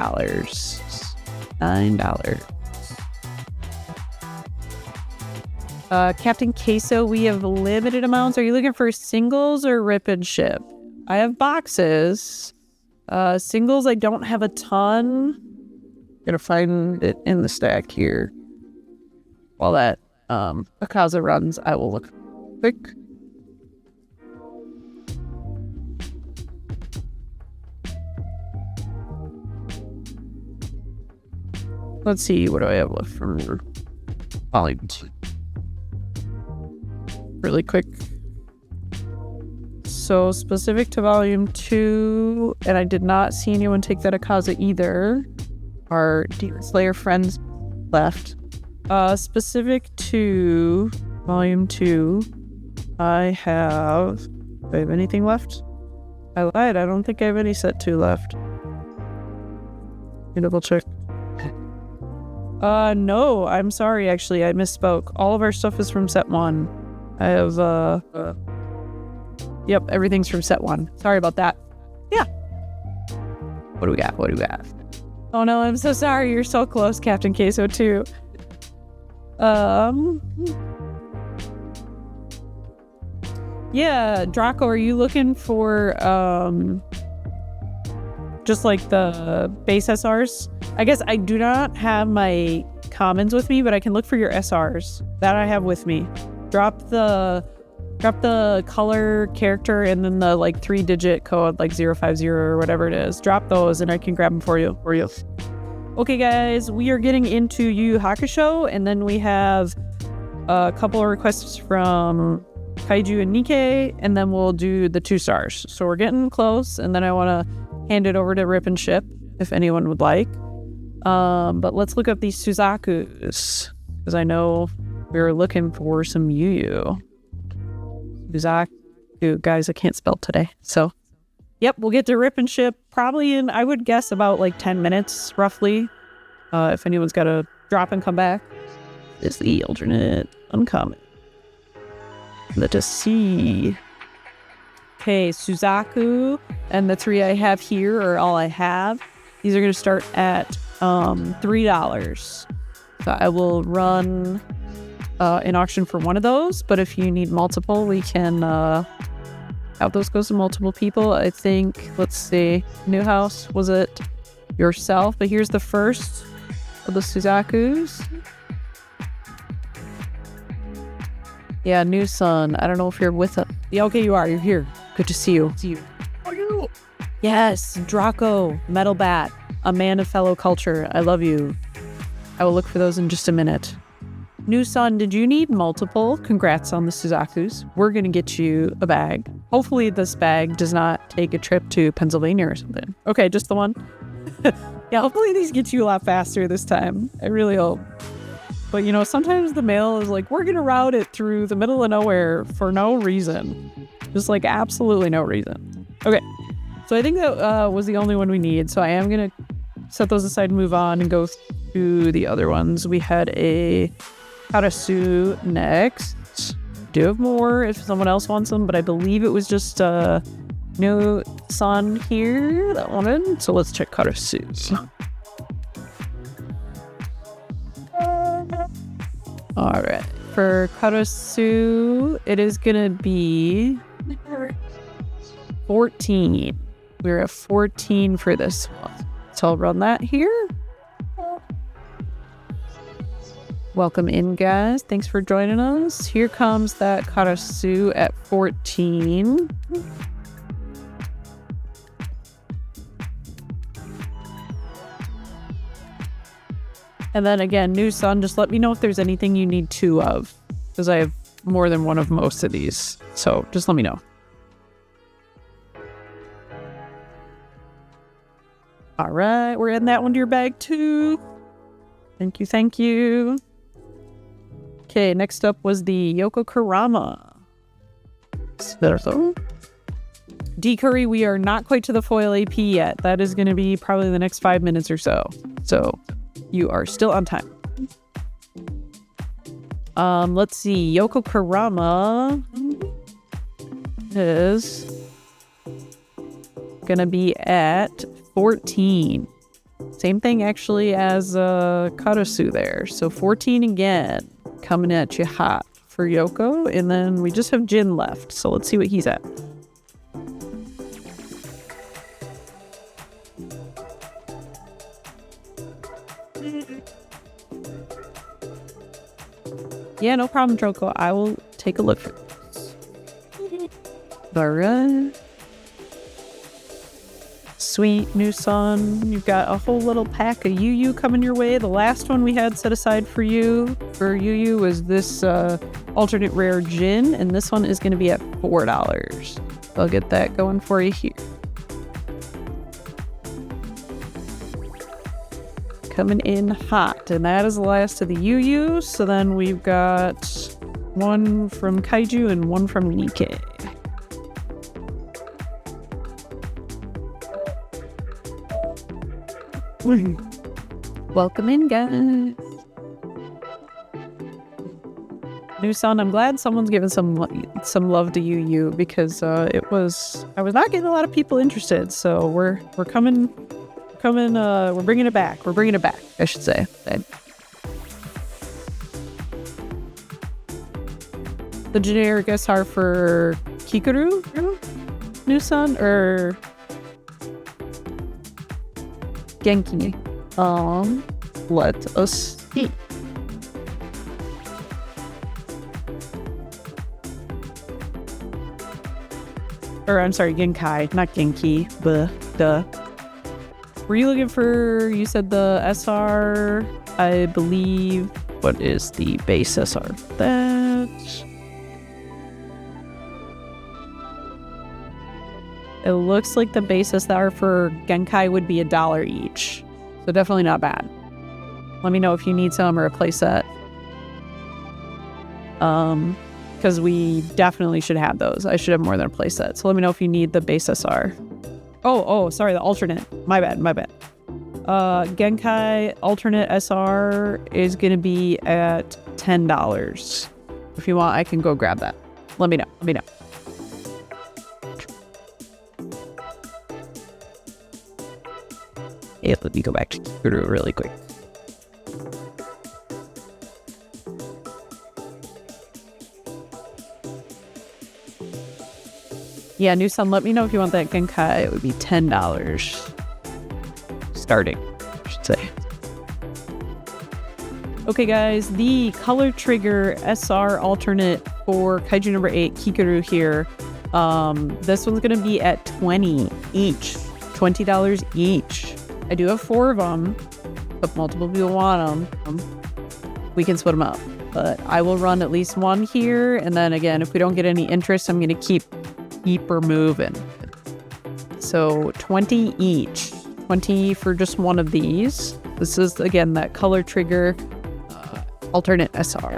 $9. Captain Queso, we have limited amounts. Are you looking for singles or rip and ship? I have boxes. Singles, I don't have a ton. Gonna find it in the stack here. While that Akaza runs, I will look quick. Let's see, what do I have left from volume 2? Really quick. So specific to volume 2, and I did not see anyone take that Akaza either. Our Demon Slayer friends left. Specific to volume 2, I have... Do I have anything left? I lied, I don't think I have any set 2 left. Let me double check. No, I'm sorry, actually, I misspoke. All of our stuff is from set 1. I have, Yep, everything's from set 1. Sorry about that. Yeah. What do we got? Oh no, I'm so sorry. You're so close, Captain Queso, too. Yeah, Draco, are you looking for, just like the base SRs? I guess I do not have my commons with me, but I can look for your SRs. That I have with me. Drop the color character and then the like 3-digit code, like 050 or whatever it is. Drop those and I can grab them for you. Okay, guys, we are getting into Yu Yu Hakusho, and then we have a couple of requests from Kaiju and Nikke, and then we'll do the 2 stars. So we're getting close, and then I want to hand it over to Rip and Ship if anyone would like. But let's look up these Suzakus, because I know we were looking for some Yu Yu. Suzaku, guys, I can't spell today. So, yep, we'll get to Rip and Ship probably in, I would guess, about like 10 minutes, roughly. If anyone's got to drop and come back. Is the alternate uncommon. Let us see. Okay, Suzaku, and the 3 I have here are all I have. These are going to start at $3. So I will run an auction for one of those, but if you need multiple, we can have those go to multiple people. I think, let's see, New House, was it yourself? But here's the first of the Suzakus. Yeah, new son. I don't know if you're with us. Yeah, okay, you are. You're here. Good to see you. Are you? Yes, Draco, Metal Bat, a man of fellow culture. I love you. I will look for those in just a minute. New son, did you need multiple? Congrats on the Suzakus. We're going to get you a bag. Hopefully this bag does not take a trip to Pennsylvania or something. Okay, just the one? Yeah, hopefully these get you a lot faster this time. I really hope. But, you know, sometimes the mail is like, we're going to route it through the middle of nowhere for no reason. Just like absolutely no reason. Okay, so I think that was the only one we need. So I am going to set those aside and move on and go through the other ones. We had a Karasu next. Do have more if someone else wants them, but I believe it was just no son here that wanted. So let's check Karasu. All right, for Karasu, it is gonna be 14. We're at 14 for this one. So I'll run that here. Welcome in, guys. Thanks for joining us. Here comes that Karasu at 14. And then again, new son, just let me know if there's anything you need two of, because I have more than one of most of these. So just let me know. All right, we're adding that one to your bag too. Thank you, thank you. Okay, next up was the Yoko Kurama. D-Curry, we are not quite to the foil AP yet. That is going to be probably the next 5 minutes or so. So you are still on time. Let's see. Yoko Kurama is going to be at 14. Same thing actually as Karasu there. So 14 again. Coming at you hot for Yoko. And then we just have Jin left. So let's see what he's at. Yeah, no problem, Droko. I will take a look for this. Alright. Sweet, new son. You've got a whole little pack of Yu coming your way. The last one we had set aside for you, for Yu was this alternate rare Jin, and this one is going to be at $4. I'll get that going for you here. Coming in hot, and that is the last of the Yu. So then we've got one from Kaiju and one from Nikke. Welcome in, guys. New son, I'm glad someone's giving some love to Yu because I was not getting a lot of people interested. So we're coming. We're bringing it back. We're bringing it back, I should say. The generic SR for Kikuru, new son, or Genki. Let us see. Or I'm sorry, Genkai, not Genki. Duh. Were you looking for, you said the SR, I believe, what is the base SR? That. It looks like the base SR for Genkai would be $1 each. So definitely not bad. Let me know if you need some or a playset. Because we definitely should have those. I should have more than a playset. So let me know if you need the base SR. Oh, sorry, the alternate. My bad. Genkai alternate SR is going to be at $10. If you want, I can go grab that. Let me know. Hey, let me go back to Kikuru really quick. Yeah, new son, let me know if you want that Genkai. It would be $10. Starting, I should say. Okay, guys, the color trigger SR alternate for Kaiju number 8, Kikuru here. This one's going to be at $20 each. $20 each. I do have 4 of them. If multiple people want them, we can split them up. But I will run at least one here. And then again, if we don't get any interest, I'm going to keep her moving. So 20 each. 20 for just one of these. This is, again, that color trigger alternate SR.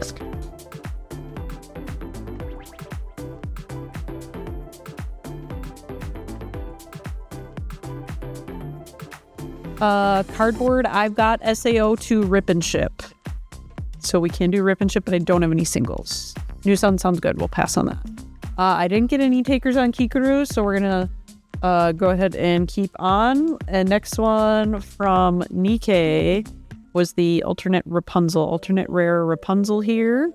Cardboard, I've got SAO to rip and ship. So we can do rip and ship, but I don't have any singles. New Sun sounds good. We'll pass on that. I didn't get any takers on Kikuru, so we're going to go ahead and keep on. And next one from Nikke was the alternate rare Rapunzel here.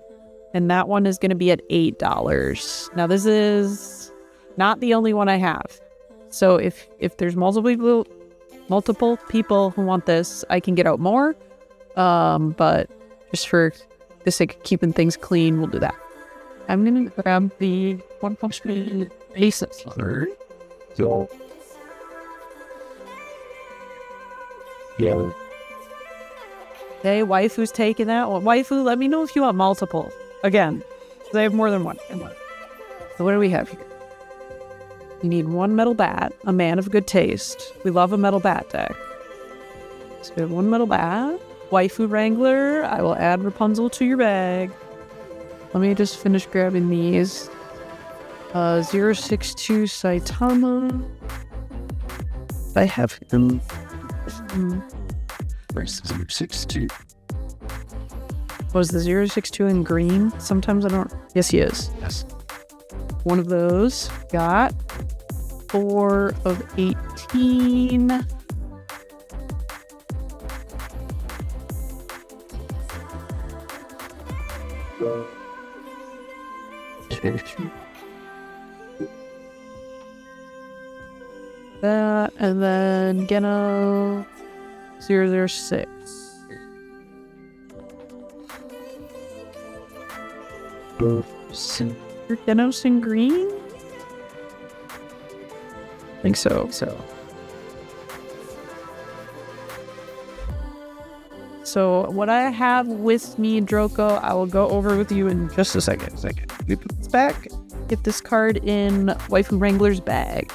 And that one is going to be at $8. Now, this is not the only one I have. So if there's multiple people who want this, I can get out more. But just for the sake of keeping things clean, we'll do that. I'm going to grab the one function basis. So, yeah. Okay, Waifu's taking that one. Waifu, let me know if you want multiple. Again, because I have more than one. So what do we have here? You need one metal bat, a man of good taste. We love a metal bat deck. So we have one metal bat. Waifu Wrangler, I will add Rapunzel to your bag. Let me just finish grabbing these. 062 Saitama. I have him. Where's 062? Was the 062 in green? Sometimes I don't. Yes, he is. Yes. One of those. Got 4 of 18. That, and then Geno 006. Genos in green? I think so. So what I have with me, Droko, I will go over with you in just a second. We put this back. Get this card in Waifu Wrangler's bag.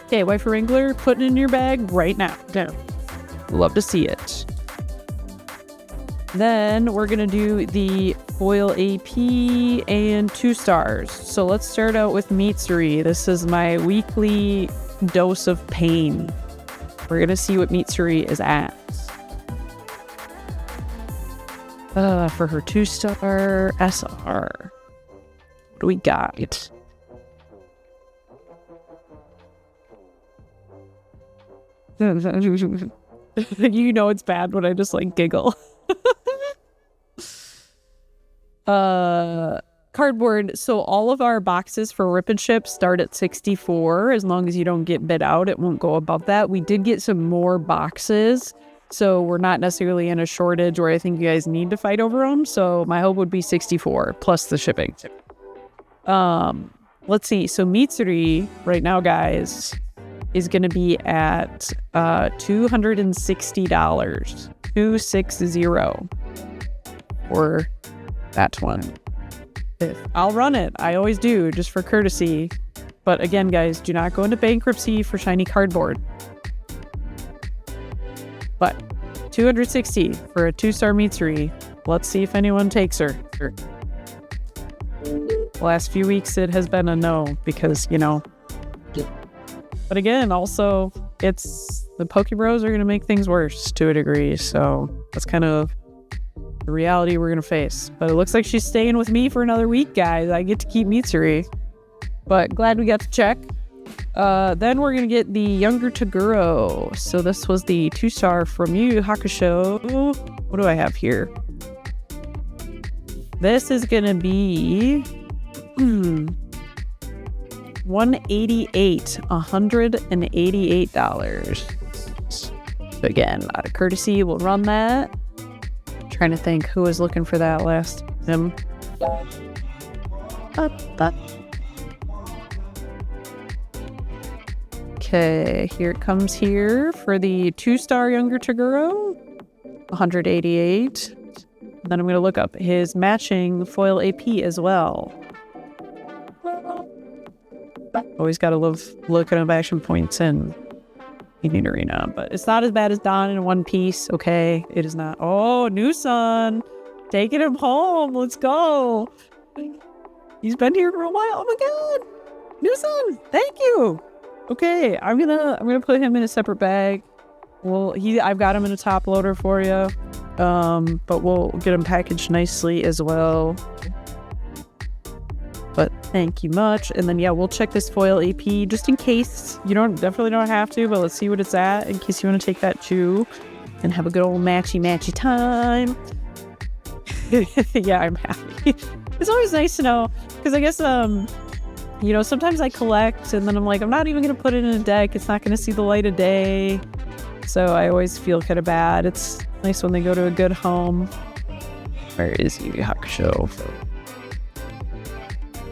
Okay, Waifu Wrangler, put it in your bag right now. Down. Love to see it. Then we're going to do the foil AP and 2 stars. So let's start out with Mitsuri. This is my weekly dose of pain. We're going to see what Mitsuri is at. For her 2-star SR. What do we got? You know it's bad when I just giggle. Cardboard. So all of our boxes for Rip and Ship start at 64. As long as you don't get bid out, it won't go above that. We did get some more boxes, so we're not necessarily in a shortage where I think you guys need to fight over them. So my hope would be 64 plus the shipping. Let's see. So Mitsuri right now, guys, is going to be at $260. 260 for that one. I'll run it. I always do, just for courtesy. But again, guys, do not go into bankruptcy for shiny cardboard. But 260 for a 2-star Mitsuri. Let's see if anyone takes her. The last few weeks it has been a no because, But again, also, it's the Pokebros are going to make things worse to a degree. So that's kind of the reality we're going to face. But it looks like she's staying with me for another week, guys. I get to keep Mitsuri. But glad we got to check. Then we're going to get the younger Toguro. So this was the 2-star from Yu Yu Hakusho. What do I have here? This is going to be $188. again, out of courtesy, we'll run that. Trying to think who was looking for that last. Him. Okay, here it comes here for the 2-star younger Toguro, 188. Then I'm going to look up his matching foil AP as well. Always got to love looking up action points in Union Arena, but it's not as bad as Don in One Piece. Okay, it is not. Oh, new son, taking him home. Let's go. He's been here for a while. Oh my god, new son. Thank you. Okay, I'm gonna put him in a separate bag. Well, I've got him in a top loader for you. But we'll get him packaged nicely as well. But thank you much. And then yeah, we'll check this foil AP just in case. You definitely don't have to, but let's see what it's at in case you want to take that too and have a good old matchy time. Yeah, I'm happy. It's always nice to know because I guess sometimes I collect and then I'm like, I'm not even gonna put it in a deck. It's not gonna see the light of day. So I always feel kind of bad. It's nice when they go to a good home. Where is Yu Yu Hakusho?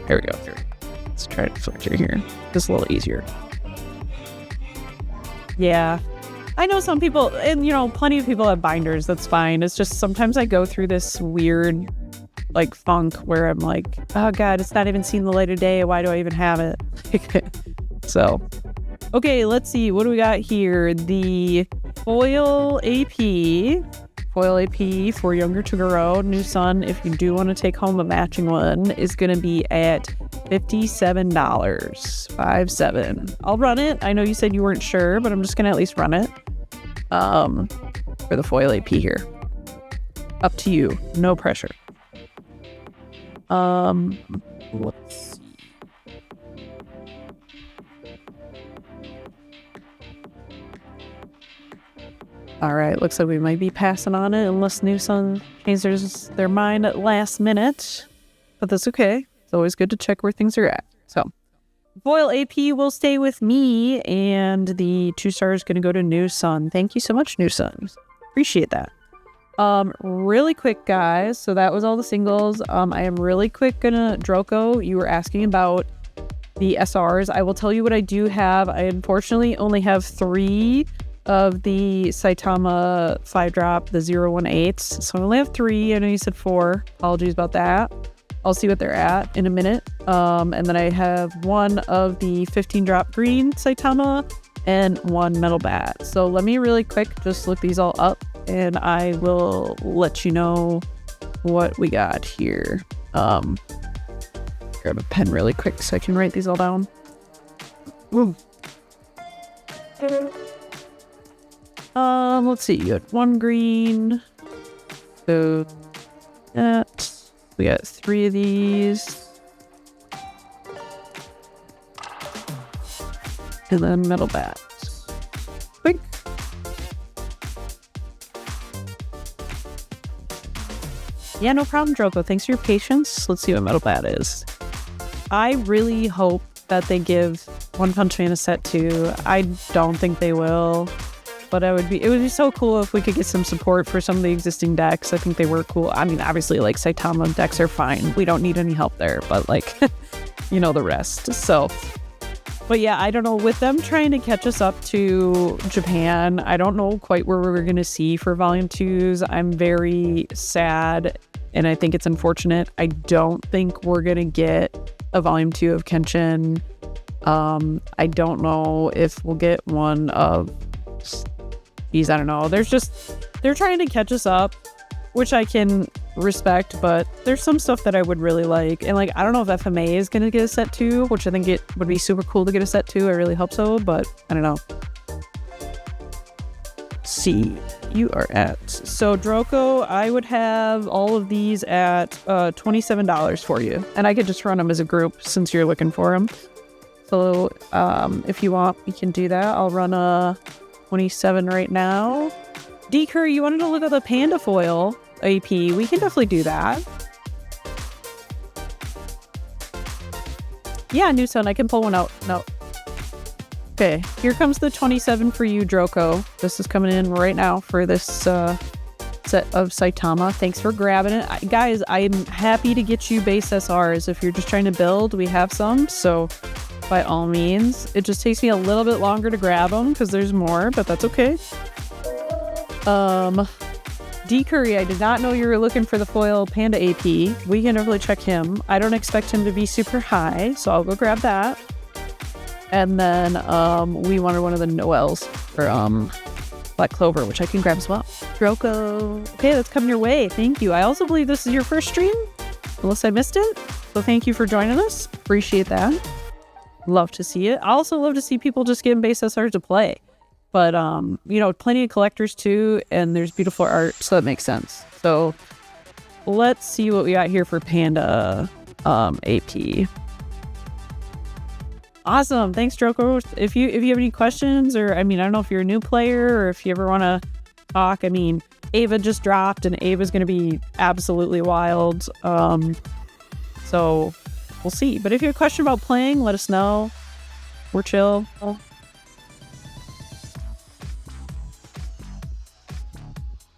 Here we go. Let's try to select it here. Just a little easier. Yeah. I know some people, and plenty of people have binders. That's fine. It's just sometimes I go through this weird funk where I'm like, oh god, it's not even seen the light of day. Why do I even have it? So, okay, let's see. What do we got here? The foil AP for younger Toguro, new son, if you do want to take home a matching one, is going to be at $57. 57. I'll run it. I know you said you weren't sure, but I'm just going to at least run it for the foil AP here. Up to you. No pressure. Let's see. All right, looks like we might be passing on it unless New Sun changes their mind at last minute. But that's okay. It's always good to check where things are at. So, foil AP will stay with me, and the 2-star is going to go to New Sun. Thank you so much, New Sun. Appreciate that. Really quick, guys. So that was all the singles. I am really quick gonna Droko. You were asking about the SRs. I will tell you what I do have. I unfortunately only have 3 of the Saitama 5-drop, the 018s. So I only have 3. I know you said 4. Apologies about that. I'll see what they're at in a minute. And then I have 1 of the 15-drop green Saitama and 1 metal bat. So let me really quick just look these all up and I will let you know what we got here. Grab a pen really quick so I can write these all down. Woo. Let's see. You got 1 green. So that we got 3 of these. And then metal bat. Quick. Yeah, no problem, Droko. Thanks for your patience. Let's see what metal bat is. I really hope that they give One Punch Man a set 2. I don't think they will. But it would be so cool if we could get some support for some of the existing decks. I think they were cool. I mean, obviously, like, Saitama decks are fine. We don't need any help there, but, like, you know the rest. So, but yeah, I don't know. With them trying to catch us up to Japan, I don't know quite where we're going to see for Volume 2s. I'm very sad, and I think it's unfortunate. I don't think we're going to get a Volume 2 of Kenshin. I don't know if we'll get one of... I don't know. They're trying to catch us up, which I can respect, but there's some stuff that I would really like. And like, I don't know if FMA is going to get a set 2, which I think it would be super cool to get a set 2. I really hope so, but I don't know. Let's see, you are at. So Droko, I would have all of these at $27 for you. And I could just run them as a group since you're looking for them. So if you want, we can do that. I'll run a 27 right now. D-Curry, you wanted to look at the Panda Foil AP. We can definitely do that. Yeah, new son, I can pull one out. No. Okay, here comes the 27 for you, Droko. This is coming in right now for this set of Saitama. Thanks for grabbing it. Guys, I'm happy to get you base SRs. If you're just trying to build, we have some, so by all means. It just takes me a little bit longer to grab them because there's more, but that's okay. D Curry, I did not know you were looking for the foil Panda AP. We can definitely check him. I don't expect him to be super high, so I'll go grab that. And then we wanted one of the Noels for Black Clover, which I can grab as well. Droko. Okay, that's coming your way. Thank you. I also believe this is your first stream, unless I missed it. So thank you for joining us. Appreciate that. Love to see it. I also love to see people just getting base SR to play. But, you know, plenty of collectors too, and there's beautiful art, so that makes sense. So let's see what we got here for Panda AP. Awesome. Thanks, Droko. If you have any questions, or I mean, I don't know if you're a new player or if you ever want to talk. I mean, Ava just dropped, and Ava's going to be absolutely wild. So we'll see. But if you have a question about playing, let us know. We're chill.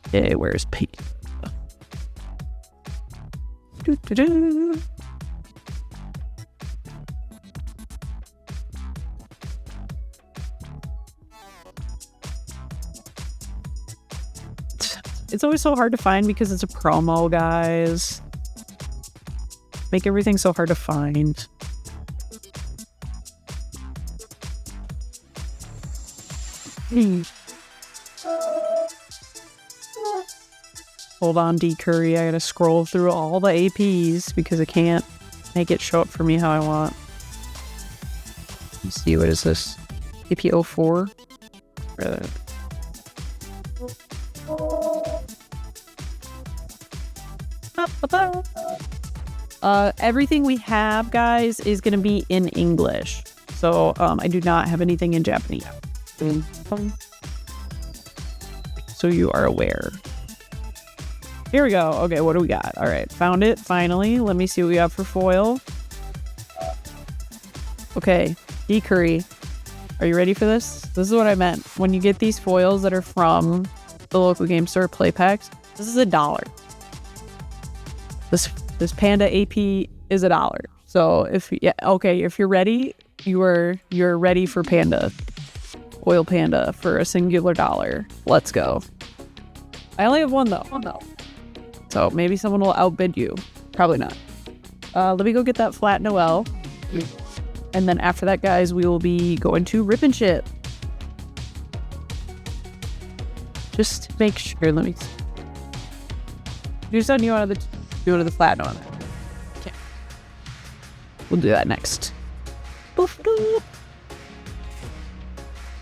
Okay, where's Pete? Doo-doo-doo. It's always so hard to find because it's a promo, guys. Make everything so hard to find. Hold on, D Curry. I gotta scroll through all the APs because I can't make it show up for me how I want. Let's see, what is this? AP 04? Everything we have, guys, is going to be in English. So I do not have anything in Japanese. So you are aware. Here we go. Okay, what do we got? All right, found it finally. Let me see what we have for foil. Okay, D Curry. Are you ready for this? This is what I meant. When you get these foils that are from the local game store play packs, this is $1. This Panda AP is $1. So if you're ready, you're ready for Panda. Oil Panda for a singular $1. Let's go. I only have one though. So maybe someone will outbid you. Probably not. Let me go get that flat Noel. And then after that, guys, we will be going to Rip and Ship. Just make sure. Let me do something. You want the flat Noel. Okay. We'll do that next. Boof, doop.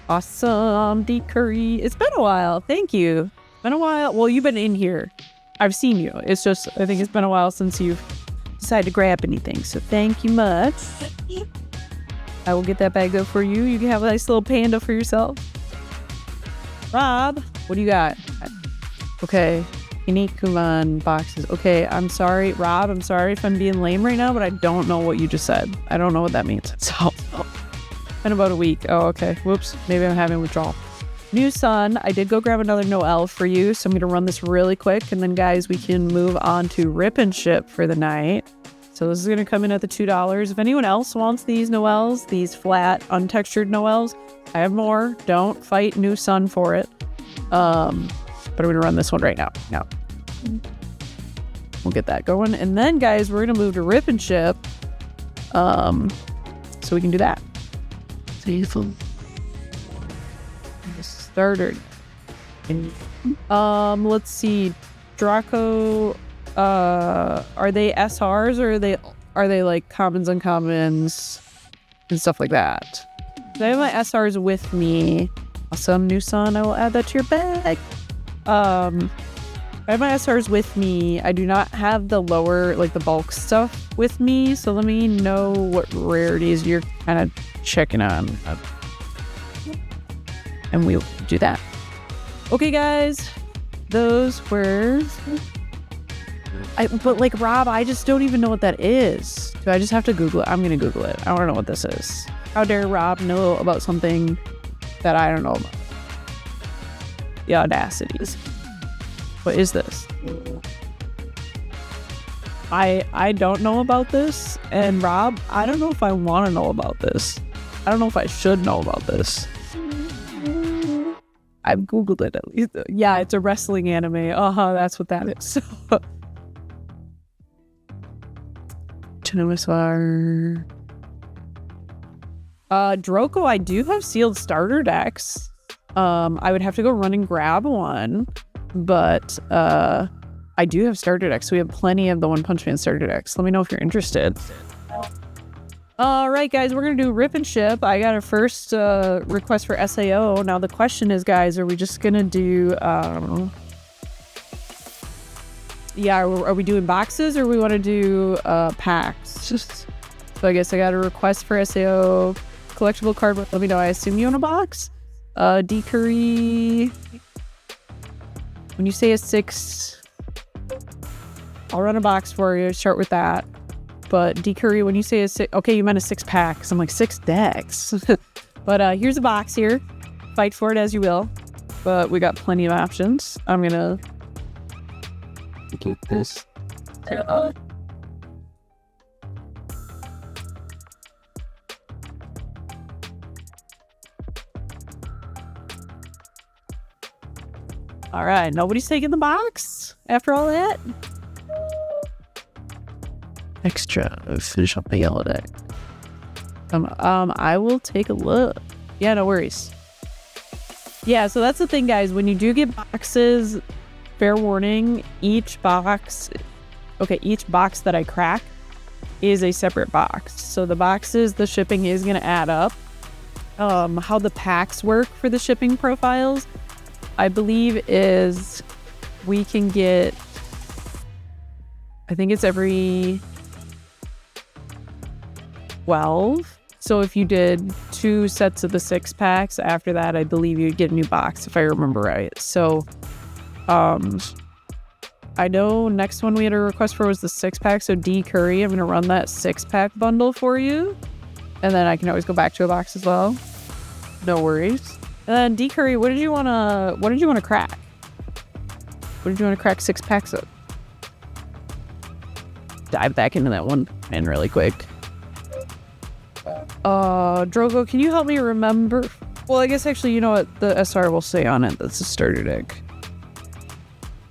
Awesome, D Curry. It's been a while. Thank you. It's been a while. Well, you've been in here. I've seen you. It's just, I think it's been a while since you've decided to grab anything. So thank you much. I will get that bag up for you. You can have a nice little panda for yourself. Rob, what do you got? Okay. Inikuman boxes. Okay, I'm sorry, Rob. I'm sorry if I'm being lame right now, but I don't know what you just said. I don't know what that means. So, been about a week. Oh, okay. Whoops. Maybe I'm having withdrawal. New Sun. I did go grab another Noel for you, so I'm going to run this really quick, and then, guys, we can move on to Rip and Ship for the night. So this is going to come in at the $2. If anyone else wants these Noels, these flat, untextured Noels, I have more. Don't fight New Sun for it. But I'm going to run this one right now. We'll get that going. And then, guys, we're going to move to Rip and Ship. So we can do that. Starter. Let's see. Draco. Are they SRs or are they like commons, uncommons, and stuff like that? I have my SRs with me. Awesome, New Sun. I will add that to your bag. I have my SRs with me. I do not have the lower, like the bulk stuff with me. So let me know what rarities you're kind of checking on. And we'll do that. Okay, guys. Those were But like, Rob, I just don't even know what that is. Do I just have to Google it? I'm going to Google it. I don't know what this is. How dare Rob know about something that I don't know about? The audacities. What is this? I don't know about this. And Rob, I don't know if I want to know about this. I don't know if I should know about this. I've Googled it at least. Yeah, it's a wrestling anime. That's what that is. Droko, I do have sealed starter decks. I would have to go run and grab one, but I do have starter decks. So we have plenty of the One Punch Man starter decks. Let me know if you're interested. All right, guys, we're going to do Rip and Ship. I got a first request for SAO. Now, the question is, guys, are we just going to do... are we doing boxes or we want to do packs? So I guess I got a request for SAO collectible card. Let me know. I assume you want a box? D Curry. When you say a 6, I'll run a box for you. Start with that. But D Curry, when you say a 6, okay, you meant a 6-pack. So I'm like 6 decks. But here's a box here. Fight for it as you will. But we got plenty of options. I'm gonna get this. All right, nobody's taking the box after all that. Extra, finish up my yellow deck. I will take a look. Yeah, no worries. Yeah, so that's the thing, guys. When you do get boxes, fair warning, each box that I crack is a separate box. So the boxes, the shipping is going to add up. How the packs work for the shipping profiles, I believe, is we can get, I think it's every 12. So if you did 2 sets of the 6 packs, after that, I believe you'd get a new box, if I remember right. So, I know next one we had a request for was the 6-pack. So D Curry, I'm going to run that 6-pack bundle for you. And then I can always go back to a box as well. No worries. And then D Curry, what did you want to crack? What did you want to crack 6 packs of? Dive back into that one and really quick. Drogo, can you help me remember? Well, I guess actually, you know what the SR will say on it. That's a starter deck.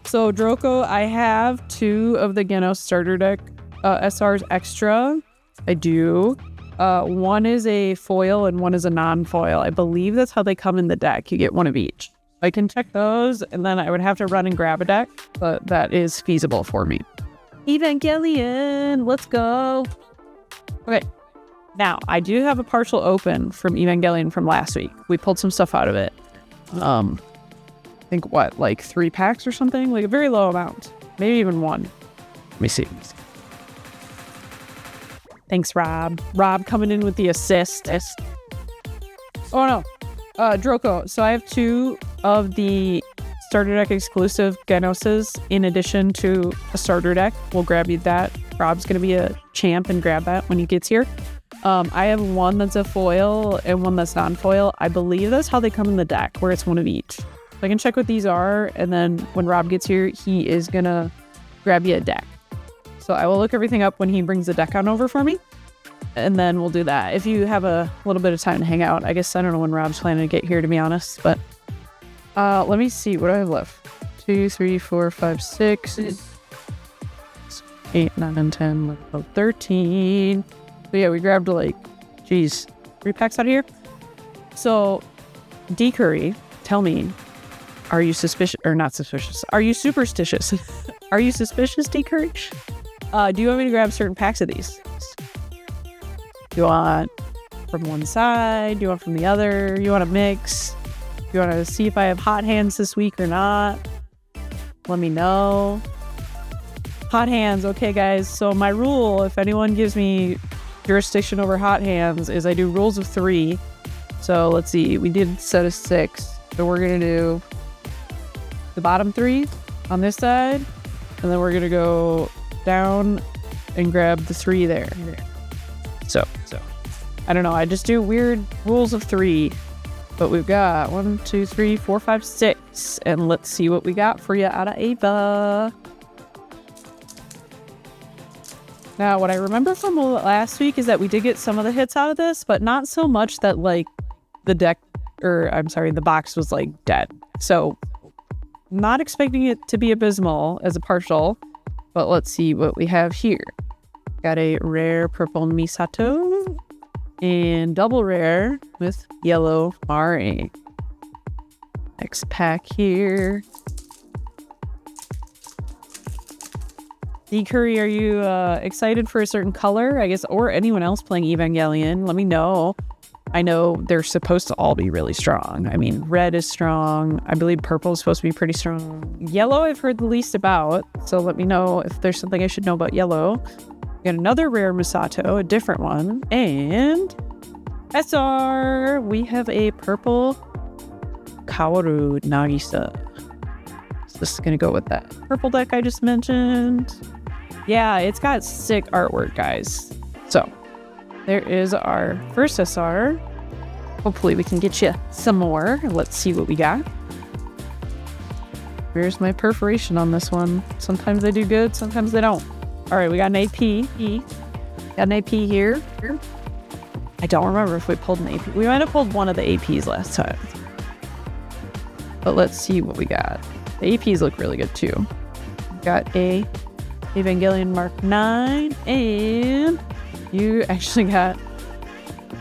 So Drogo, I have 2 of the Genos starter deck SRs extra. I do. One is a foil and one is a non-foil. I believe that's how they come in the deck. You get one of each. I can check those, and then I would have to run and grab a deck, but that is feasible for me. Evangelion, let's go. Okay. Now, I do have a partial open from Evangelion from last week. We pulled some stuff out of it. I think, what, like 3 packs or something? Like a very low amount. Maybe even 1. Let me see. Thanks, Rob. Rob coming in with the assist. Oh, no. Droko. So I have 2 of the starter deck exclusive Genoses in addition to a starter deck. We'll grab you that. Rob's going to be a champ and grab that when he gets here. I have one that's a foil and one that's non-foil. I believe that's how they come in the deck, where it's one of each. So I can check what these are, and then when Rob gets here, he is gonna grab you a deck. So I will look everything up when he brings the deck on over for me, and then we'll do that. If you have a little bit of time to hang out, I guess I don't know when Rob's planning to get here, to be honest, but let me see what I have left. 2, 3, 4, 5, 6, 8, 9, 10, 11, 13. So yeah, we grabbed like, 3 packs out of here. So, D Curry, tell me, are you suspicious or not suspicious? Are you superstitious? Are you suspicious, D Curry? Do you want me to grab certain packs of these? Do you want from one side? Do you want from the other? You want to mix? Do you want to see if I have hot hands this week or not? Let me know. Hot hands. Okay, guys. So my rule, if anyone gives me jurisdiction over hot hands, is I do rules of 3. So let's see, we did set of 6, so we're gonna do the bottom 3 on this side, And then we're going to go down and grab the 3 there. So, I don't know. I just do weird rules of 3. But we've got 1, 2, 3, 4, 5, 6. And let's see what we got for you out of Ava. Now, what I remember from last week is that we did get some of the hits out of this, but not so much that, like, the box was, like, dead. So, not expecting it to be abysmal as a partial, but let's see what we have here. Got a rare purple Misato and double rare with yellow Mari. Next pack here. D-Curry, are you excited for a certain color, I guess, or anyone else playing Evangelion? Let me know. I know they're supposed to all be really strong. I mean, red is strong. I believe purple is supposed to be pretty strong. Yellow I've heard the least about, so let me know if there's something I should know about yellow. Got another rare Misato, a different one, and SR, we have a purple Kaoru Nagisa. So this is going to go with that purple deck I just mentioned. Yeah, it's got sick artwork, guys. So, there is our first SR. Hopefully we can get you some more. Let's see what we got. Here's my perforation on this one. Sometimes they do good, sometimes they don't. All right, we got an AP. Got an AP here. I don't remember if we pulled an AP. We might have pulled one of the APs last time. But let's see what we got. The APs look really good too. Got a Evangelion Mark 9, and you actually got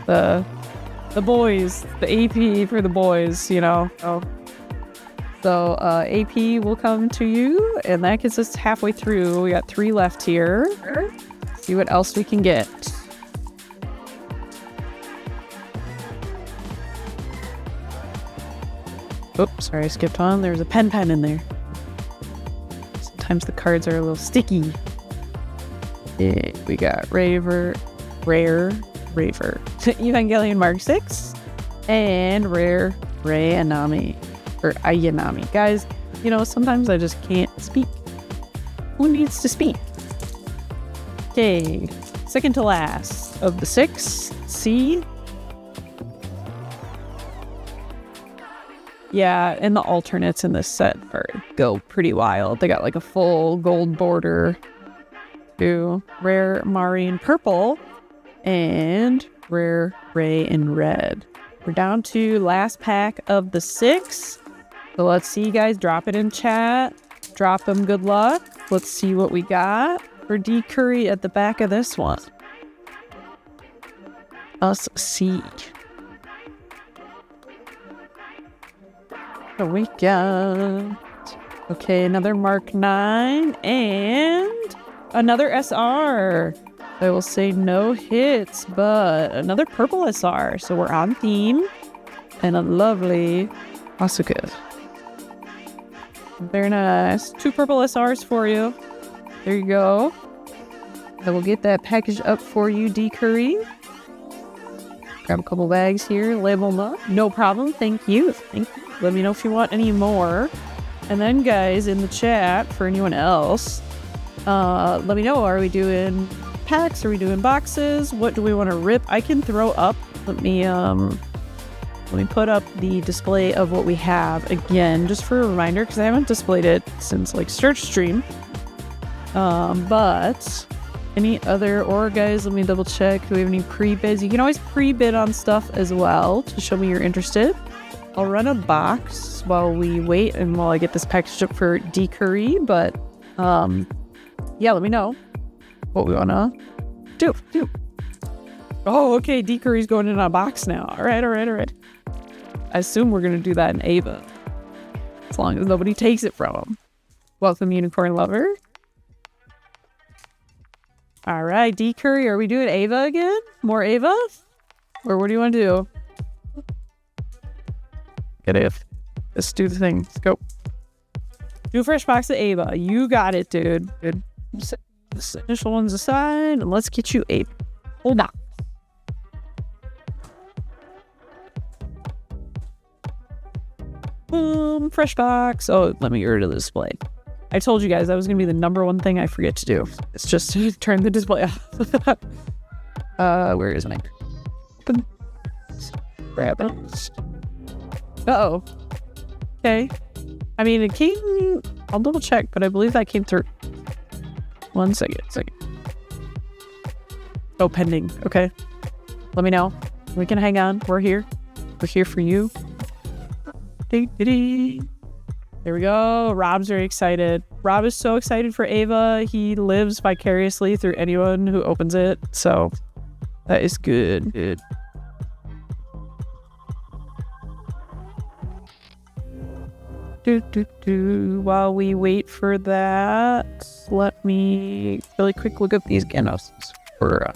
the boys, the AP for the boys, you know. So AP will come to you, and that gets us halfway through. We got 3 left here. See what else we can get. Oops, sorry, I skipped on. There's a pen in there. Sometimes the cards are a little sticky. Yeah, we got rare Evangelion Mark 6 and rare Ayanami. Guys, you know, sometimes I just can't speak. Who needs to speak? Okay, second to last of the 6. C. Yeah, and the alternates in this set go pretty wild. They got like a full gold border to rare Mari in purple and rare Ray in red. We're down to last pack of the 6. So let's see, guys. Drop it in chat. Drop them good luck. Let's see what we got for D. Curry at the back of this one. Us see. What do we got? Okay, another Mark 9 and another SR. I will say no hits, but another purple SR. So we're on theme. And a lovely Asuka. Very nice. 2 purple SRs for you. There you go. I will get that package up for you, D. Curry. Grab a couple bags here, label them up. No problem. Thank you. Let me know if you want any more. And then, guys, in the chat, for anyone else, let me know. Are we doing packs? Are we doing boxes? What do we want to rip? I can throw up. Let me put up the display of what we have again, just for a reminder, because I haven't displayed it since like search stream. But any other, or guys, let me double check. Do we have any pre-bids? You can always pre-bid on stuff as well to show me you're interested. I'll run a box while we wait and while I get this package up for D. Curry, but yeah, let me know what we wanna do. Oh, okay, D. Curry's going in a box now. All right. I assume we're gonna do that in Ava, as long as nobody takes it from him. Welcome, Unicorn Lover. All right, D. Curry, are we doing Ava again? More Ava? Or what do you want to do? Get it. Let's do the thing. Let's go. Do a fresh box of Ava. You got it, dude. Set this initial ones aside, and let's get you Ava. Hold on. Boom, fresh box. Oh, let me go to the display. I told you guys that was gonna be the number one thing I forget to do. It's just to turn the display off. Where is my open? Grab it. Uh-oh. Okay. I mean, it came... I'll double check, but I believe that came through. 1 second. Oh, pending. Okay. Let me know. We can hang on. We're here. We're here for you. There we go. Rob's very excited. Rob is so excited for Ava. He lives vicariously through anyone who opens it. So that is good. While we wait for that, let me really quick look up these Genos for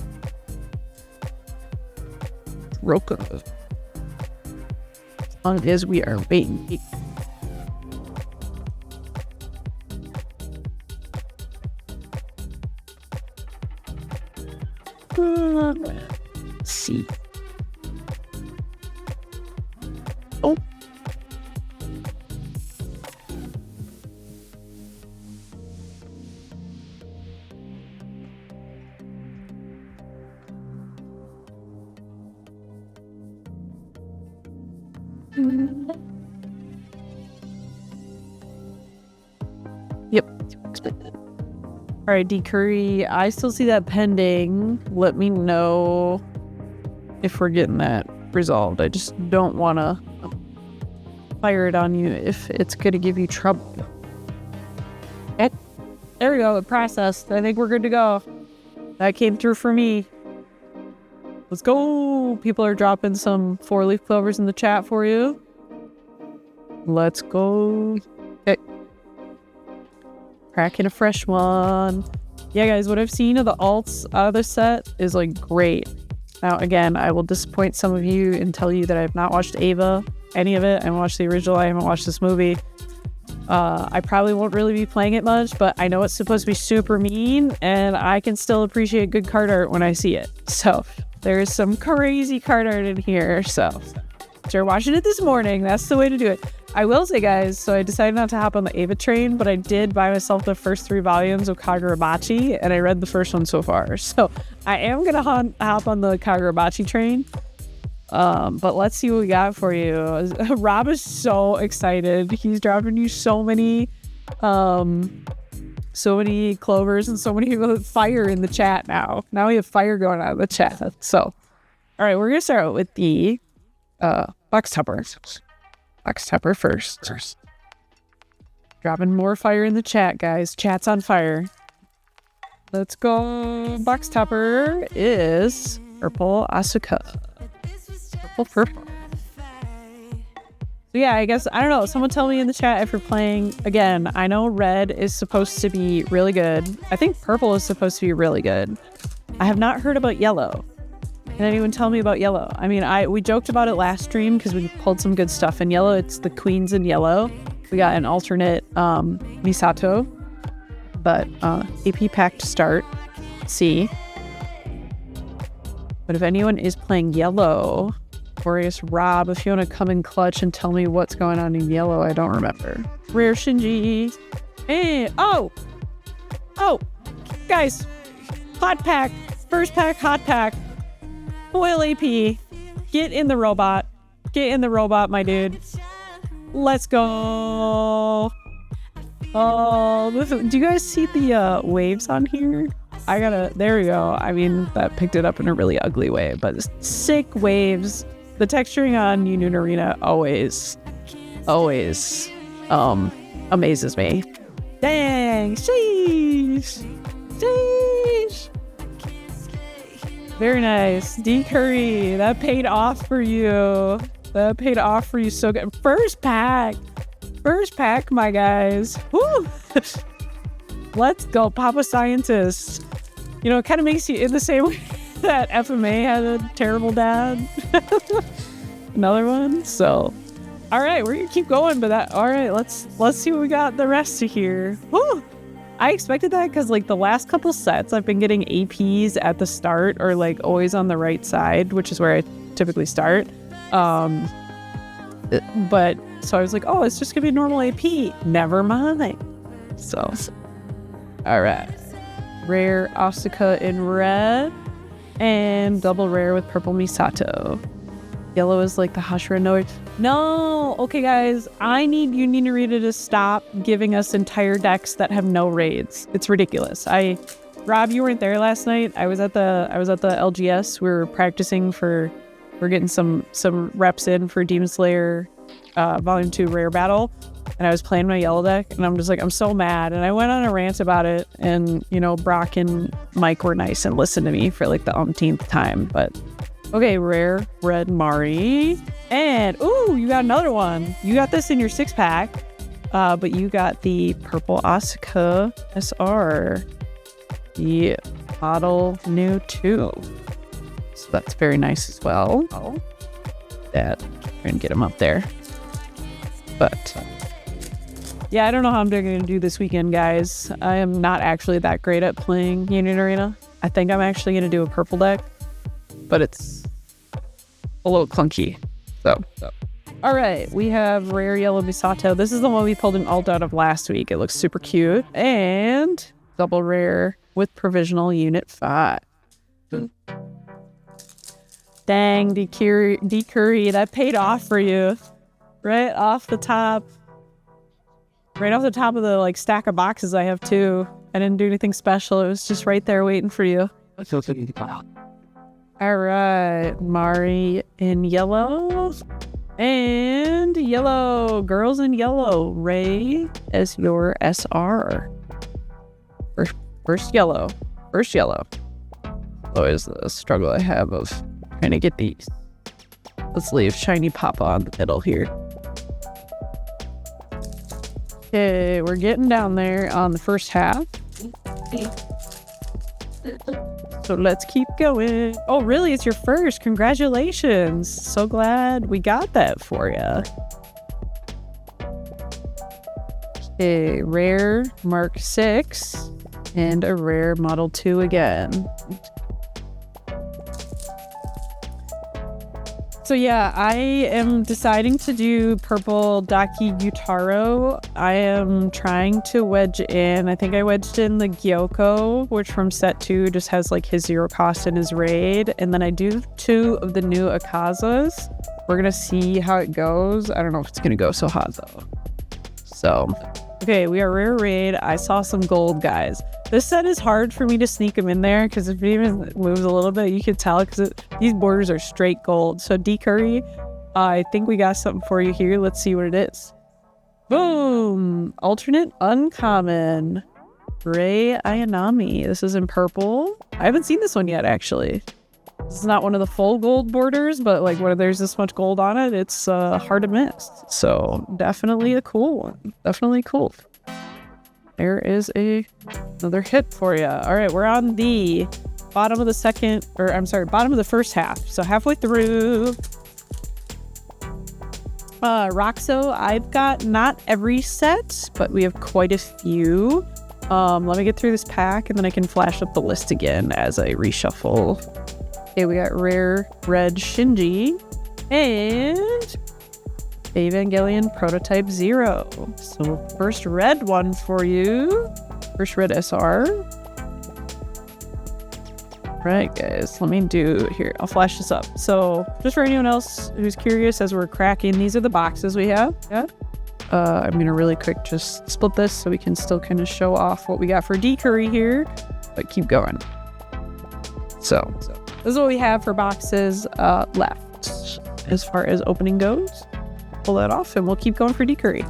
Roka. As long as we are waiting. Let's see. Oh. Yep. All right, D Curry, I still see that pending. Let me know if we're getting that resolved. I just don't want to fire it on you if it's going to give you trouble. Okay. There we go. It processed. I think we're good to go. That came through for me. Let's go. People are dropping some 4-leaf clovers in the chat for you. Let's go. Okay. Cracking a fresh one. Yeah, guys, what I've seen of the alts out of this set is like great. Now, again, I will disappoint some of you and tell you that I have not watched Ava, any of it. I haven't watched the original. I haven't watched this movie. I probably won't really be playing it much, but I know it's supposed to be super mean, and I can still appreciate good card art when I see it. So there's some crazy card art in here. So after watching it this morning, that's the way to do it. I will say, guys, so I decided not to hop on the Ava train, but I did buy myself the first 3 volumes of Kagurabachi, and I read the first one so far. So I am going to hop on the Kagurabachi train. But let's see what we got for you. Rob is so excited. He's dropping you so many clovers and so many fire in the chat now. Now we have fire going on in the chat. So, all right, we're going to start out with the box topper. Box topper first. Dropping more fire in the chat, guys. Chat's on fire. Let's go. Box topper is Purple Asuka. Purple. So yeah, I guess, I don't know. Someone tell me in the chat if you're playing. Again, I know red is supposed to be really good. I think purple is supposed to be really good. I have not heard about yellow. Can anyone tell me about yellow? I mean, we joked about it last stream because we pulled some good stuff in yellow. It's the queens in yellow. We got an alternate Misato, but AP pack to start. Let's see. But if anyone is playing yellow, or I guess Rob, if you want to come in clutch and tell me what's going on in yellow, I don't remember. Rare Shinji. Hey, oh, guys, hot pack, first pack, hot pack. Foil AP, get in the robot, my dude. Let's go. Oh, do you guys see the waves on here? There we go. I mean, that picked it up in a really ugly way, but sick waves. The texturing on Union Arena always amazes me. Dang, sheesh. Very nice. D Curry, that paid off for you. So good. First pack, my guys. Woo! Let's go, Papa Scientist. You know, it kind of makes you in the same way that FMA had a terrible dad. Another one. So, all right, we're gonna keep going. But all right, let's see what we got the rest of here. Woo! I expected that because like the last couple sets, I've been getting APs at the start or like always on the right side, which is where I typically start. But so I was like, oh, it's just gonna be normal AP. Never mind. So, all right. Rare Asuka in red, and double rare with purple Misato. Yellow is like the Hashira Note. No! Okay, guys, you need Narita to stop giving us entire decks that have no raids. It's ridiculous. Rob, you weren't there last night. I was at the LGS. We were practicing we're getting some reps in for Demon Slayer Volume 2 Rare Battle. And I was playing my yellow deck, and I'm just like, I'm so mad. And I went on a rant about it, and, Brock and Mike were nice and listened to me for like the umpteenth time. But, okay, rare red Mari. And, ooh, you got another one. You got this in your 6-pack, but you got the purple Asuka SR. The model new 2. So that's very nice as well. That, try and get him up there. But... yeah, I don't know how I'm going to do this weekend, guys. I am not actually that great at playing Union Arena. I think I'm actually going to do a purple deck, but it's a little clunky. So. All right, we have rare yellow Misato. This is the one we pulled an alt out of last week. It looks super cute. And double rare with provisional unit 5. Dang, D. Curry, that paid off for you. Right off the top. Right off the top of the stack of boxes I have too. I didn't do anything special. It was just right there waiting for you. All right, Mari in yellow. And yellow, girls in yellow. Ray as your SR. First yellow. Always the struggle I have of trying to get these. Let's leave Shiny Papa on the middle here. Okay, we're getting down there on the first half. So let's keep going. Oh, really? It's your first. Congratulations. So glad we got that for you. Okay, rare Mark 6 and a rare Model 2 again. So yeah, I am deciding to do purple Daki Gyutaro. I am trying to wedge in, I think I wedged in the Gyoko, which from set 2 just has his 0 cost and his raid. And then I do 2 of the new Akazas. We're gonna see how it goes. I don't know if it's gonna go so hot though. So, okay, we are rare raid. I saw some gold, guys. This set is hard for me to sneak them in there because if it even moves a little bit, you can tell because these borders are straight gold. So D. Curry, I think we got something for you here. Let's see what it is. Boom! Alternate uncommon. Rei Ayanami. This is in purple. I haven't seen this one yet, actually. This is not one of the full gold borders, but when there's this much gold on it, it's hard to miss. So definitely a cool one. Definitely cool. There is another hit for you. All right, we're on the bottom of the first half. So halfway through. Roxo, I've got not every set, but we have quite a few. Let me get through this pack and then I can flash up the list again as I reshuffle. Okay, we got rare Red Shinji and Evangelion Prototype 0. So first red one for you. First red SR. Right, guys, let me do here. I'll flash this up. So just for anyone else who's curious as we're cracking, these are the boxes we have. Yeah. I'm going to really quick just split this so we can still kind of show off what we got for D. Curry here, but keep going. So this is what we have for boxes left as far as opening goes. Pull that off and we'll keep going for D. Curry.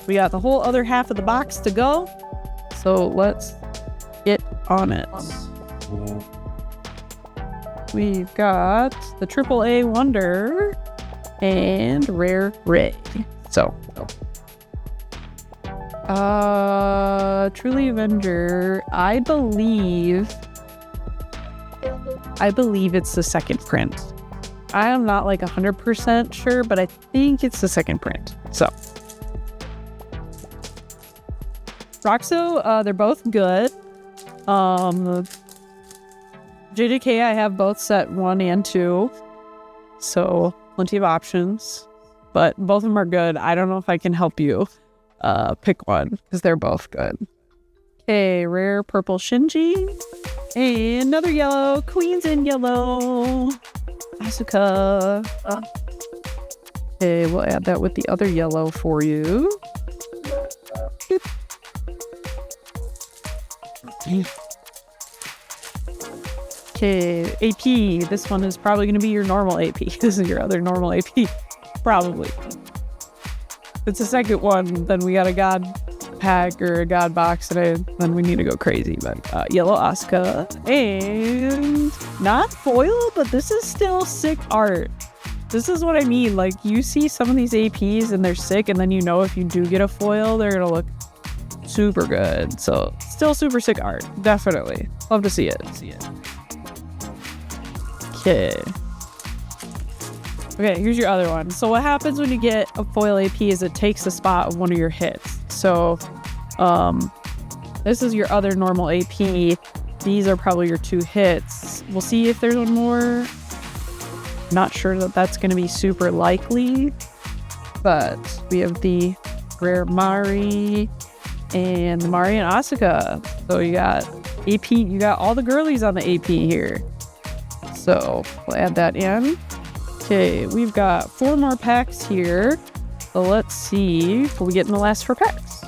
We got the whole other half of the box to go. So let's get on it. We've got the AAA Wonder and Rare Ray. So, Truly Avenger, I believe it's the second print. I am not 100% sure, but I think it's the second print. So, Roxo, they're both good. JJK, I have both set 1 and 2. So, plenty of options. But both of them are good. I don't know if I can help you pick one because they're both good. Okay, rare purple Shinji. And another yellow. Queen's in yellow. Asuka. Okay, we'll add that with the other yellow for you. Okay, AP. This one is probably going to be your normal AP. This is your other normal AP. Probably. If it's the second one, then we got a god pack or a god box today. Then we need to go crazy. But yellow Asuka. And not foil, but this is still sick art. This is what I mean. Like, you see some of these APs and they're sick, and then you know if you do get a foil, they're going to look super good. So, still super sick art. Definitely. Love to see it. Okay. Okay, here's your other one. So what happens when you get a foil AP is it takes the spot of one of your hits. So, this is your other normal AP. These are probably your 2 hits. We'll see if there's one more. Not sure that that's going to be super likely, but we have the rare Mari and the Mari and Asuka. So you got AP, you got all the girlies on the AP here. So we'll add that in. Okay, we've got 4 more packs here. So let's see what we get in the last 4 packs.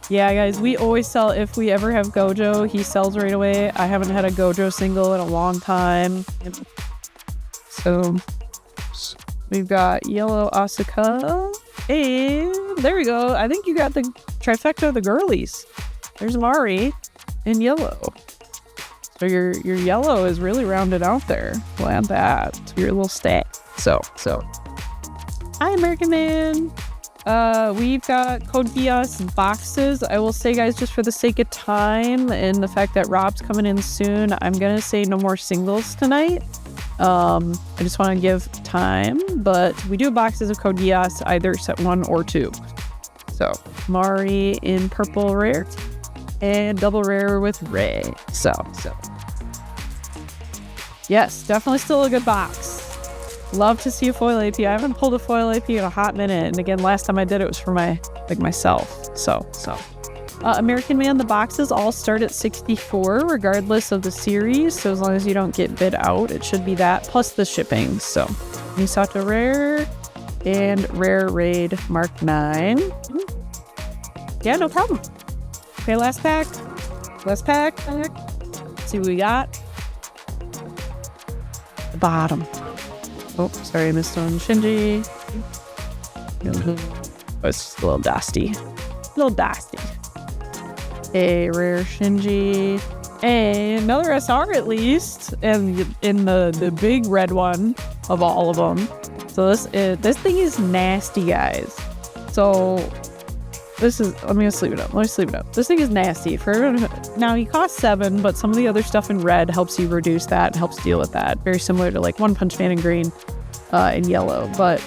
Yeah, guys, we always sell if we ever have Gojo. He sells right away. I haven't had a Gojo single in a long time. So we've got yellow Asuka. And there we go. I think you got the trifecta of the girlies. There's Mari in yellow. So your yellow is really rounded out there. We'll add that to your little stack. So. Hi, American Man. We've got Code Geass boxes. I will say, guys, just for the sake of time and the fact that Rob's coming in soon, I'm gonna say no more singles tonight. I just want to give time, but we do have boxes of Code Geass, either set 1 or 2. So Mari in purple rare and double rare with Ray. So yes, definitely still a good box. Love to see a foil AP. I haven't pulled a foil AP in a hot minute, and again, last time I did it was for myself. So American Man, the boxes all start at 64 regardless of the series, so as long as you don't get bid out, it should be that plus the shipping. So Misato rare and rare raid Mark 9. Yeah, no problem. Okay, last pack. Let's see what we got. The bottom. Oh, sorry, I missed one. Shinji. Oh, it's just a little dusty. A rare Shinji. And another SR at least. And in the big red one of all of them. So this thing is nasty, guys. So let me just leave it up. This thing is nasty. Now, he costs 7, but some of the other stuff in red helps you reduce that, helps deal with that. Very similar to like One Punch Man in green and yellow. But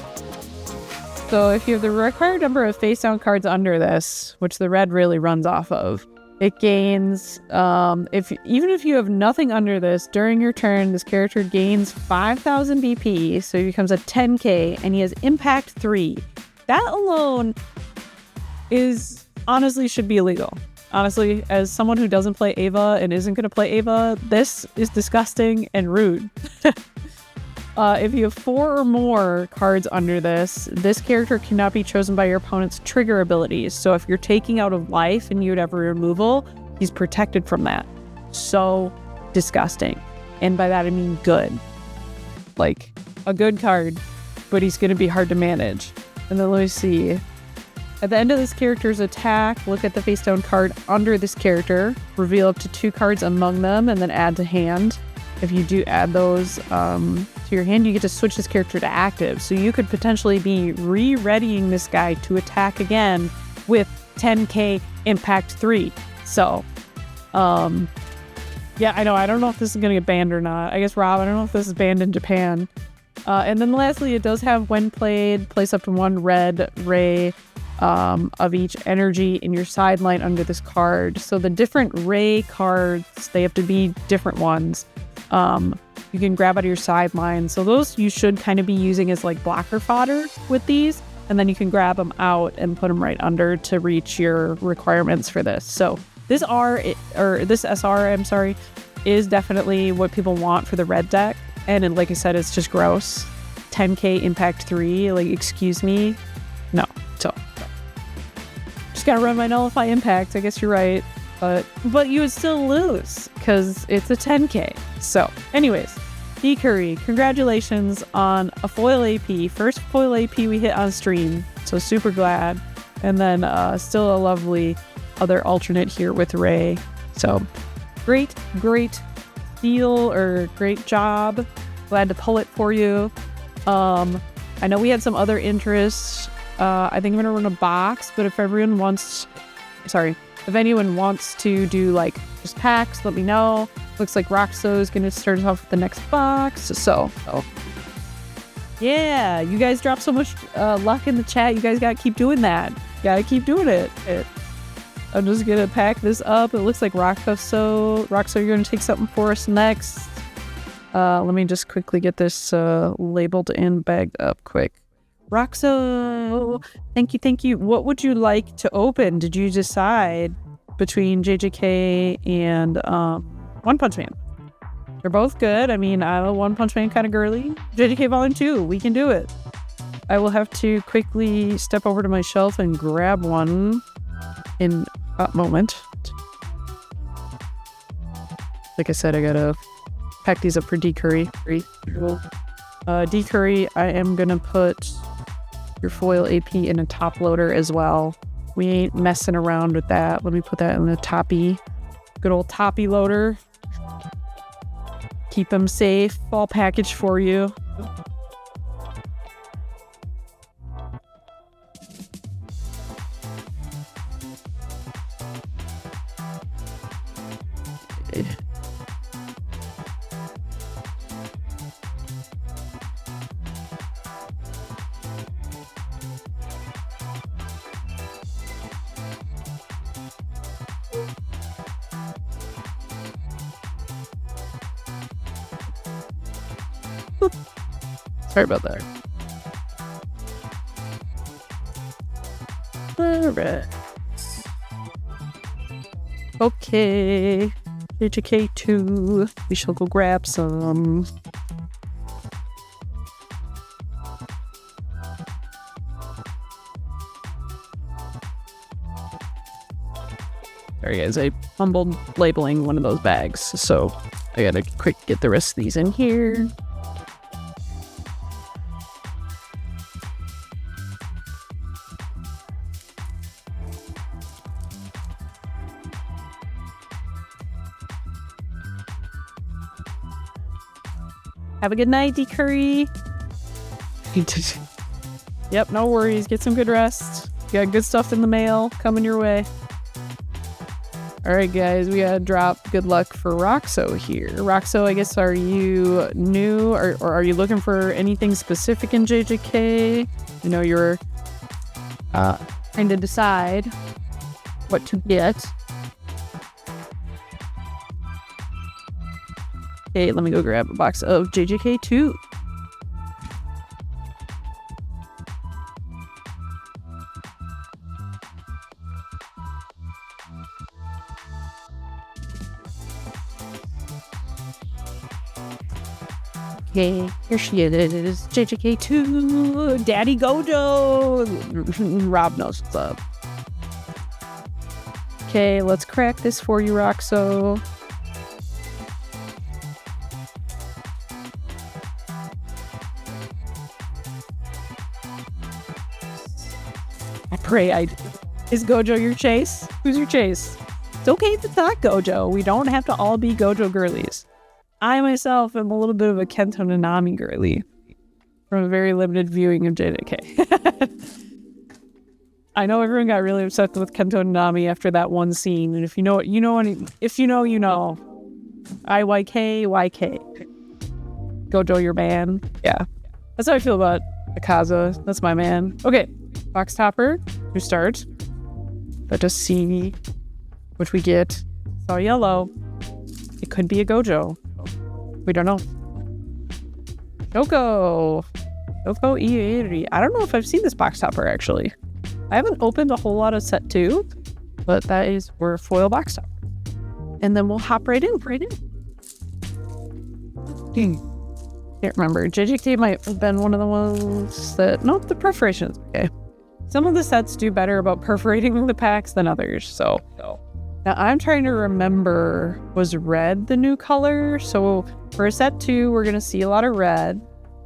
so if you have the required number of face down cards under this, which the red really runs off of, it gains, even if you have nothing under this, during your turn, this character gains 5,000 BP, so he becomes a 10k, and he has Impact 3. That alone honestly should be illegal. Honestly, as someone who doesn't play Ava and isn't going to play Ava, this is disgusting and rude. If you have 4 or more cards under this character cannot be chosen by your opponent's trigger abilities. So if you're taking out of life and you would have a removal, he's protected from that. So disgusting. And by that I mean good. Like a good card, but he's going to be hard to manage. And then let me see. At the end of this character's attack, look at the face down card under this character, reveal up to 2 cards among them, and then add to hand. If you do add those to your hand, you get to switch this character to active. So you could potentially be re-readying this guy to attack again with 10k Impact 3. So, yeah, I know. I don't know if this is going to get banned or not. I guess, Rob, I don't know if this is banned in Japan. And then lastly, it does have, when played, place up to 1 red ray of each energy in your sideline under this card. So the different ray cards, they have to be different ones. You you can grab out of your sideline. So those you should kind of be using as like blocker fodder with these. And then you can grab them out and put them right under to reach your requirements for this. So this SR, is definitely what people want for the red deck. And like I said, it's just gross. 10k impact 3, like, excuse me. No. So just gotta run my nullify impact. I guess you're right. But you would still lose because it's a 10k. So anyways, D-Curry, congratulations on a foil AP. First foil AP we hit on stream. So super glad. And then still a lovely other alternate here with Ray. So great deal, or great job. Glad to pull it for you. I know we had some other interests. I think I'm gonna run a box, but if anyone wants to do like just packs, let me know. Looks like Roxo is gonna start us off with the next box. So yeah, you guys dropped so much luck in the chat. You guys gotta keep doing that. Gotta keep doing it. I'm just gonna pack this up. It looks like Roxo, you're gonna take something for us next. Let me just quickly get this labeled and bagged up quick. Roxo, thank you. What would you like to open? Did you decide between JJK and One Punch Man? They're both good. I mean, I'm a One Punch Man kind of girly. JJK Volume 2, we can do it. I will have to quickly step over to my shelf and grab one in a moment. Like I said, I gotta pack these up for D-Curry. D-Curry, I am gonna put your foil AP in a top loader as well. We ain't messing around with that. Let me put that in the toppy. Good old toppy loader. Keep them safe. All packaged for you. Sorry about that. Alright. Okay. JJK2. We shall go grab some. Sorry guys, I fumbled labeling one of those bags, so I gotta quick get the rest of these in here. Have a good night, D-Curry. Yep, no worries. Get some good rest. You got good stuff in the mail coming your way. Alright guys, we gotta drop good luck for Roxo here. Roxo, I guess, are you new or are you looking for anything specific in JJK? You know, you're trying to decide what to get. Okay, let me go grab a box of JJK2. Okay, here she is, JJK2, Daddy Gojo. Rob knows what's up. Okay, let's crack this for you, Roxo. Is Gojo your chase? Who's your chase? It's okay if it's not Gojo. We don't have to all be Gojo girlies. I myself am a little bit of a Kento Nanami girly from a very limited viewing of JJK. I know everyone got really upset with Kento Nanami after that one scene, and if you know, you know. If you know, you know. YK. Gojo, your man. Yeah, that's how I feel about Akaza. That's my man. Okay. Box topper to start. Let us see what we get. Saw yellow. It could be a Gojo. We don't know. Joko Ieri. I don't know if I've seen this box topper actually. I haven't opened a whole lot of set 2, but that is for foil box topper. And then we'll hop right in. Can't remember. JJK might have been one of the ones that... Nope, the perforation's okay. Some of the sets do better about perforating the packs than others, so... Now I'm trying to remember, was red the new color? So for set 2, we're going to see a lot of red,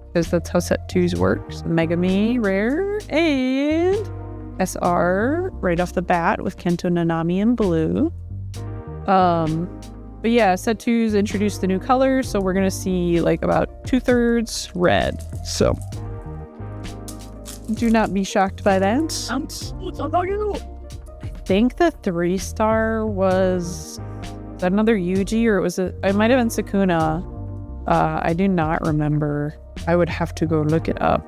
because that's how set 2s works. Megami, rare, and SR right off the bat with Kento Nanami in blue. But yeah, set 2's introduced the new color, so we're gonna see like about 2/3 red. So do not be shocked by that. I think the 3-star was that another Yuji, or it might have been Sukuna. I do not remember. I would have to go look it up.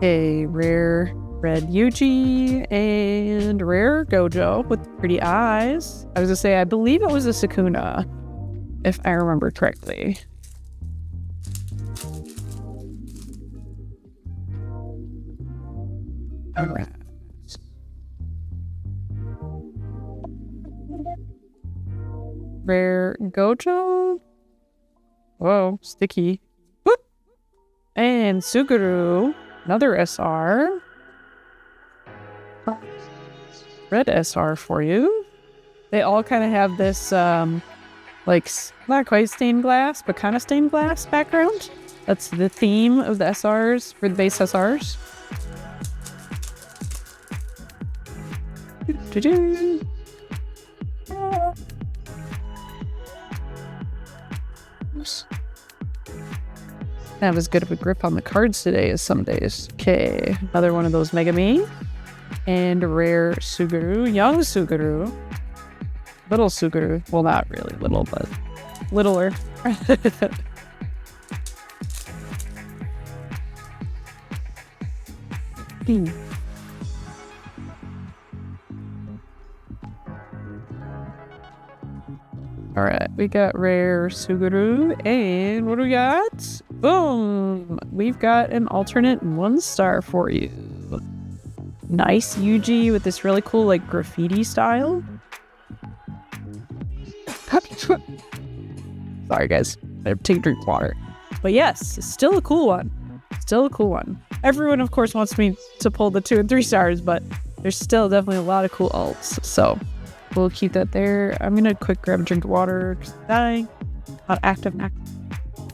A rare red Yuji and rare Gojo with pretty eyes. I was gonna say, I believe it was a Sukuna, if I remember correctly. All right. Rare Gojo. Whoa, sticky. Whoop. And Suguru, another SR. Red SR for you. They all kind of have this, like, not quite stained glass, but kind of stained glass background. That's the theme of the SRs, for the base SRs. Have as good of a grip on the cards today as some days. Okay, another one of those Megami. And rare Suguru, young Suguru. Little Suguru. Well, not really little, but littler. All right, we got rare Suguru, and what do we got? Boom! We've got an alternate 1-star for you. Nice Yuji with this really cool, like, graffiti style. Sorry, guys. I have to take a drink of water. But yes, still a cool one. Still a cool one. Everyone, of course, wants me to pull the 2 and 3 stars, but there's still definitely a lot of cool alts. So we'll keep that there. I'm going to quick grab a drink of water. Just dying. Not active. A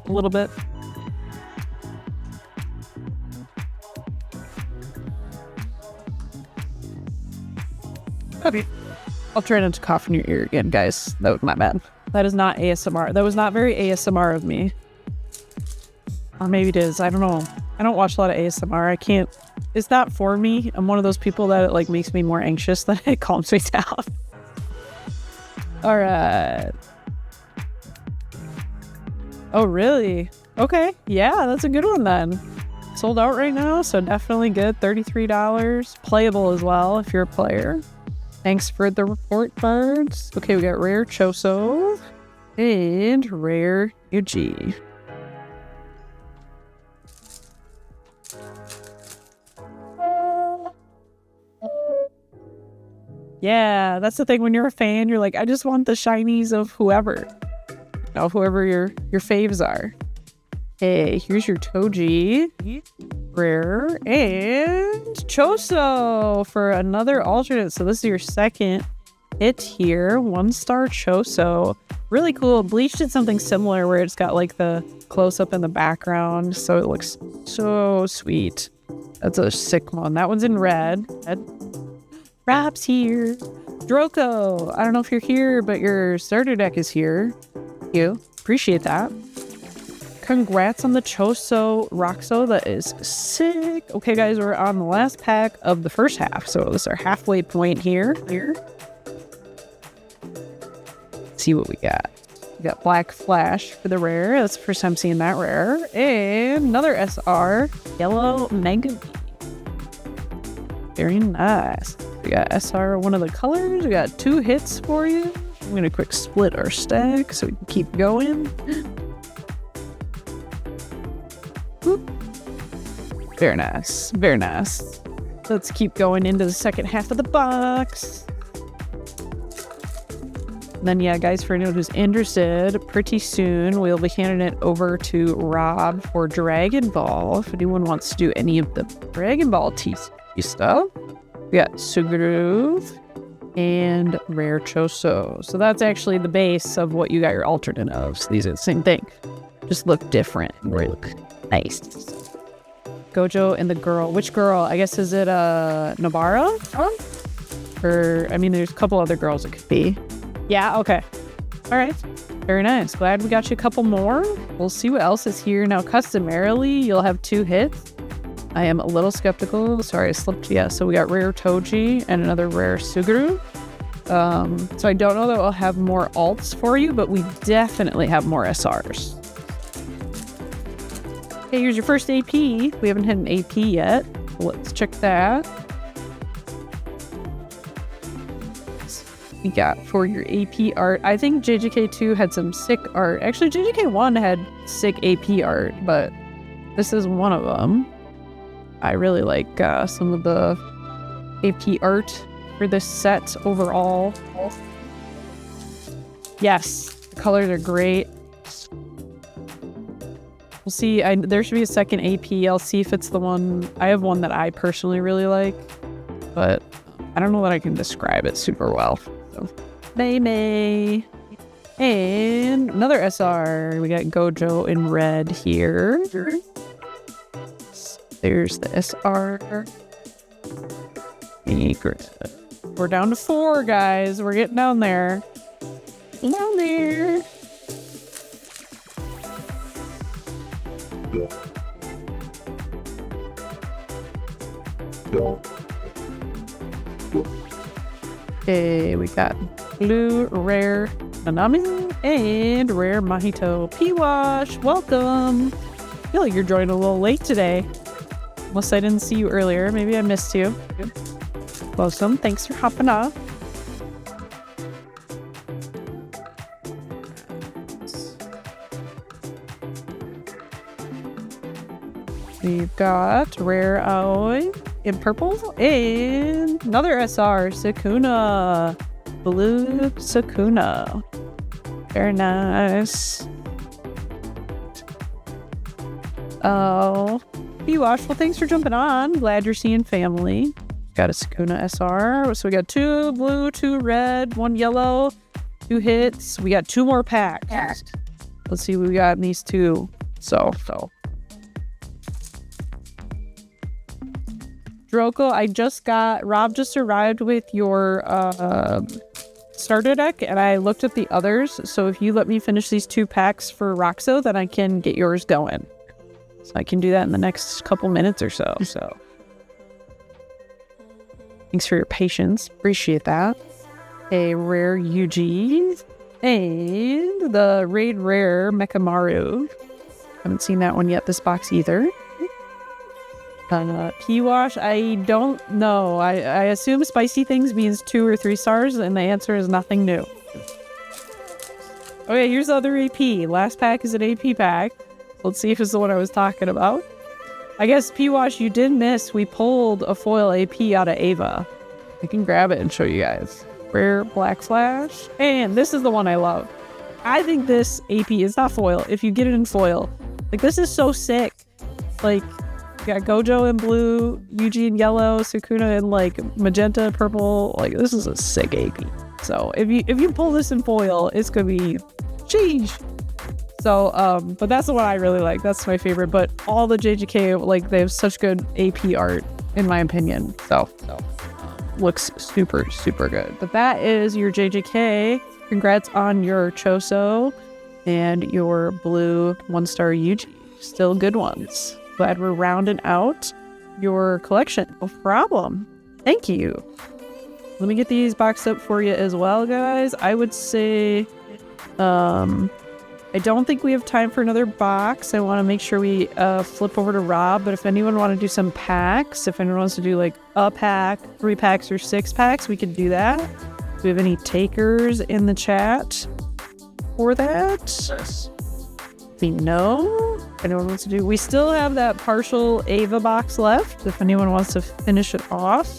little bit. Okay. I'll try not to cough in your ear again, guys. That was my bad. That is not ASMR. That was not very ASMR of me. Or maybe it is. I don't know. I don't watch a lot of ASMR. I can't. It's not for me. I'm one of those people that it, like, makes me more anxious than it calms me down. All right. Oh, really? Okay. Yeah, that's a good one then. Sold out right now, so definitely good. $33. Playable as well if you're a player. Thanks for the report, birds. Okay, we got rare Choso and rare Yuji. Yeah, that's the thing. When you're a fan, you're like, I just want the shinies of whoever. You know, whoever your faves are. Hey, here's your Toji. Rare. And Choso for another alternate. So this is your second hit here. 1-star Choso. Really cool. Bleach did something similar where it's got like the close-up in the background. So it looks so sweet. That's a sick one. That one's in red. Rob's here. Droko. I don't know if you're here, but your starter deck is here. Thank you. Appreciate that. Congrats on the Choso Roxo. That is sick. Okay, guys, we're on the last pack of the first half. So this is our halfway point here. Let's see what we got. We got Black Flash for the rare. That's the first time seeing that rare. And another SR. Yellow Mega. Very nice. We got SR, one of the colors. We got 2 hits for you. I'm going to quick split our stack so we can keep going. Very nice. Very nice. Let's keep going into the second half of the box. Then, yeah, guys, for anyone who's interested, pretty soon we'll be handing it over to Rob for Dragon Ball. If anyone wants to do any of the Dragon Ball TC stuff, we got Suguru and Rare Choso. So that's actually the base of what you got your alternate of. So these are the same thing, just look different. They look nice. Gojo and the girl. Which girl? I guess, is it Nobara? Or, I mean, there's a couple other girls it could be. Yeah, okay. All right. Very nice. Glad we got you a couple more. We'll see what else is here. Now, customarily, you'll have 2 hits. I am a little skeptical. Sorry, I slipped. Yeah, so we got Rare Toji and another Rare Suguru. So I don't know that we'll have more alts for you, but we definitely have more SRs. Okay, here's your first AP. We haven't had an AP yet. Let's check that. We got for your AP art. I think JJK2 had some sick art. Actually, JJK1 had sick AP art, but this is one of them. I really like some of the AP art for this set overall. Yes, the colors are great. We'll see. There should be a second AP. I'll see if it's the one. I have one that I personally really like, but I don't know that I can describe it super well. So, May. And another SR. We got Gojo in red here. There's the SR. We're down to 4, guys. We're getting down there. Down there. Okay, we got blue, rare Nanami, and rare Mahito. P-Wash, welcome. I feel like you're joining a little late today. Unless I didn't see you earlier. Maybe I missed you. Welcome. Thanks for hopping off. We've got rare Aoi in purple and another SR, Sukuna. Blue Sukuna. Very nice. Oh, P-Wash, well, thanks for jumping on. Glad you're seeing family. Got a Sukuna SR. So we got 2 blue, 2 red, 1 yellow, 2 hits. We got 2 more packs. Let's see what we got in these 2. So. Droko, Rob just arrived with your starter deck, and I looked at the others. So if you let me finish these 2 packs for Roxo, then I can get yours going. So I can do that in the next couple minutes or so. Thanks for your patience. Appreciate that. A rare Eugene and the raid rare Mechamaru. Haven't seen that one yet, this box either. P-Wash, I don't know. I assume spicy things means 2 or 3 stars, and the answer is nothing new. Okay, here's the other AP. Last pack is an AP pack. Let's see if it's the one I was talking about. I guess, P-Wash, you did miss. We pulled a foil AP out of Ava. I can grab it and show you guys. Rare Black Flash. And this is the one I love. I think this AP is not foil. If you get it in foil. Like, this is so sick. Like, you got Gojo in blue, Yuji in yellow, Sukuna in like magenta, purple. Like, this is a sick AP. So if you pull this in foil, it's gonna be sheesh. So but that's the one I really like. That's my favorite. But all the JJK, like, they have such good AP art, in my opinion. So looks super, super good. But that is your JJK. Congrats on your Choso and your blue 1-star Yuji. Still good ones. Glad we're rounding out your collection. No problem. Thank you. Let me get these boxed up for you as well, guys. I would say I don't think we have time for another box. I want to make sure we flip over to Rob, but if anyone want to do some packs, if anyone wants to do like a pack, 3 packs, or 6 packs, we can do that. Do we have any takers in the chat for that? Yes. We know. If anyone wants to do, we still have that partial Ava box left. If anyone wants to finish it off.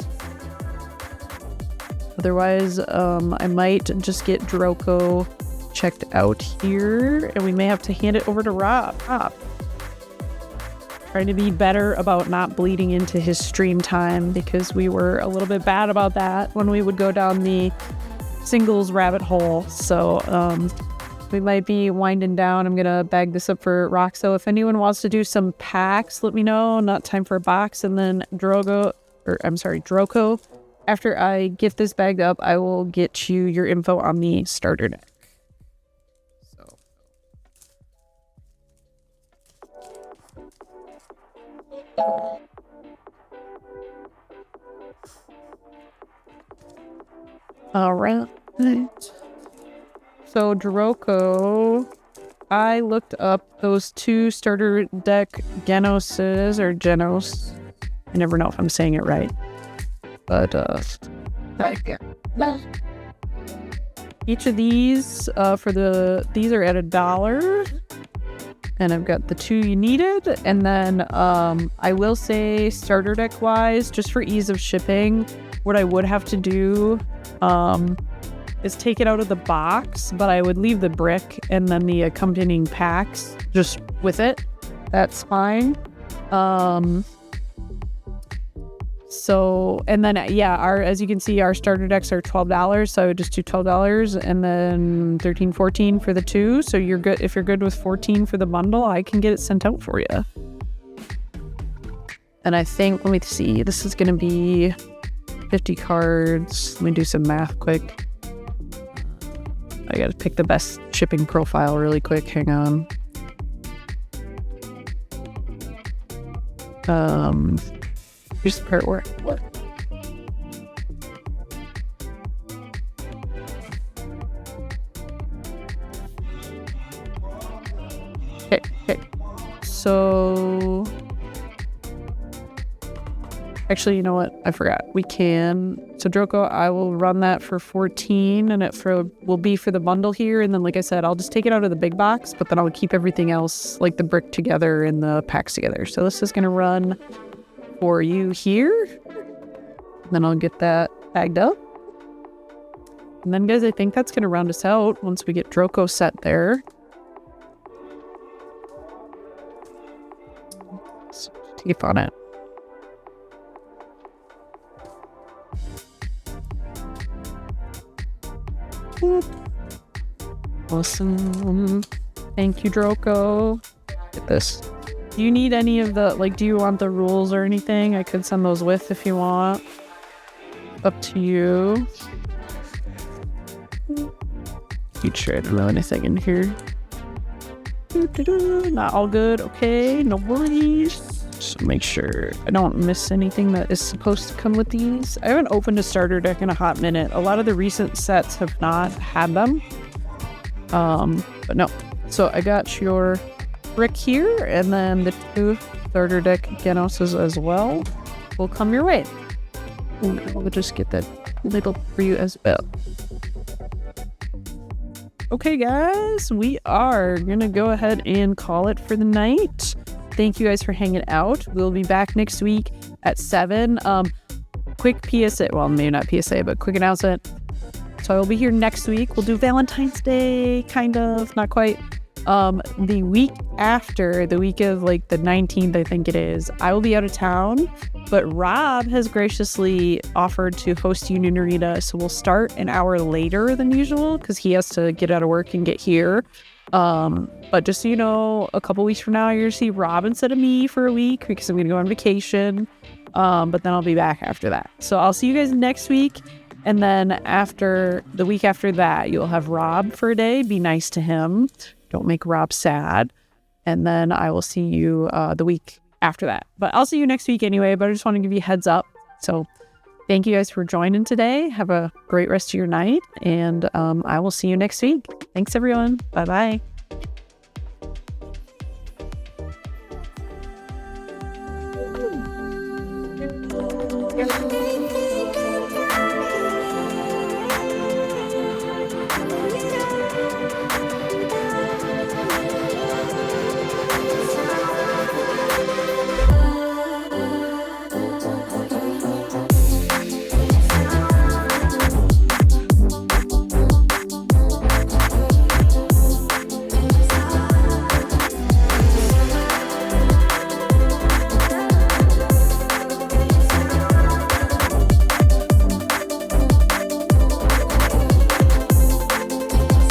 Otherwise, I might just get Droko checked out here, and we may have to hand it over to Rob. Trying to be better about not bleeding into his stream time, because we were a little bit bad about that when we would go down the singles rabbit hole. So we might be winding down. I'm gonna bag this up for Roxo. If anyone wants to do some packs, let me know. Not time for a box. And then Droko, after I get this bagged up, I will get you your info on the starter deck. All right. So Droko, I looked up those 2 starter deck Genoses or Genos. I never know if I'm saying it right. But each of these these are at $1. And I've got the 2 you needed. And then I will say starter deck wise, just for ease of shipping, what I would have to do is take it out of the box, but I would leave the brick and then the accompanying packs just with it. That's fine. So, and then, yeah, as you can see, our starter decks are $12. So I would just do $12 and then $13, $14 for the 2. So you're good. If you're good with $14 for the bundle, I can get it sent out for you. And I think, let me see, this is going to be 50 cards. Let me do some math quick. I got to pick the best shipping profile really quick. Hang on. Here's the part where what? Okay. So actually, you know what? I forgot. We can. So Droko, I will run that for 14, and it will be for the bundle here. And then, like I said, I'll just take it out of the big box, but then I'll keep everything else, like the brick together and the packs together. So this is gonna run for you here. Then I'll get that bagged up. And then, guys, I think that's gonna round us out once we get Droko set there. Tape on it. Awesome. Thank you, Droko. Get this. Do you need any of the, do you want the rules or anything? I could send those with if you want. Up to you. You sure I don't know anything in here? Not all good. Okay, no worries. Just make sure I don't miss anything that is supposed to come with these. I haven't opened a starter deck in a hot minute. A lot of the recent sets have not had them. But no. So I got your brick here, and then the 2 starter deck Genoses as well will come your way. And we'll just get that label for you as well. Okay, guys, we are gonna go ahead and call it for the night. Thank you guys for hanging out. We'll be back next week at 7. Quick PSA, well, maybe not PSA, but quick announcement. So I will be here next week. We'll do Valentine's Day, kind of, not quite. The week after, the week of the 19th, I think it is, I will be out of town, but Rob has graciously offered to host Union Arena, so we'll start an hour later than usual because he has to get out of work and get here. But just so you know, a couple weeks from now, you're gonna see Rob instead of me for a week because I'm gonna go on vacation. But then I'll be back after that. So I'll see you guys next week. And then after the week after that, you'll have Rob for a day. Be nice to him. Don't make Rob sad. And then I will see you the week after that. But I'll see you next week anyway. But I just want to give you a heads up. So thank you guys for joining today. Have a great rest of your night. And I will see you next week. Thanks, everyone. Bye-bye.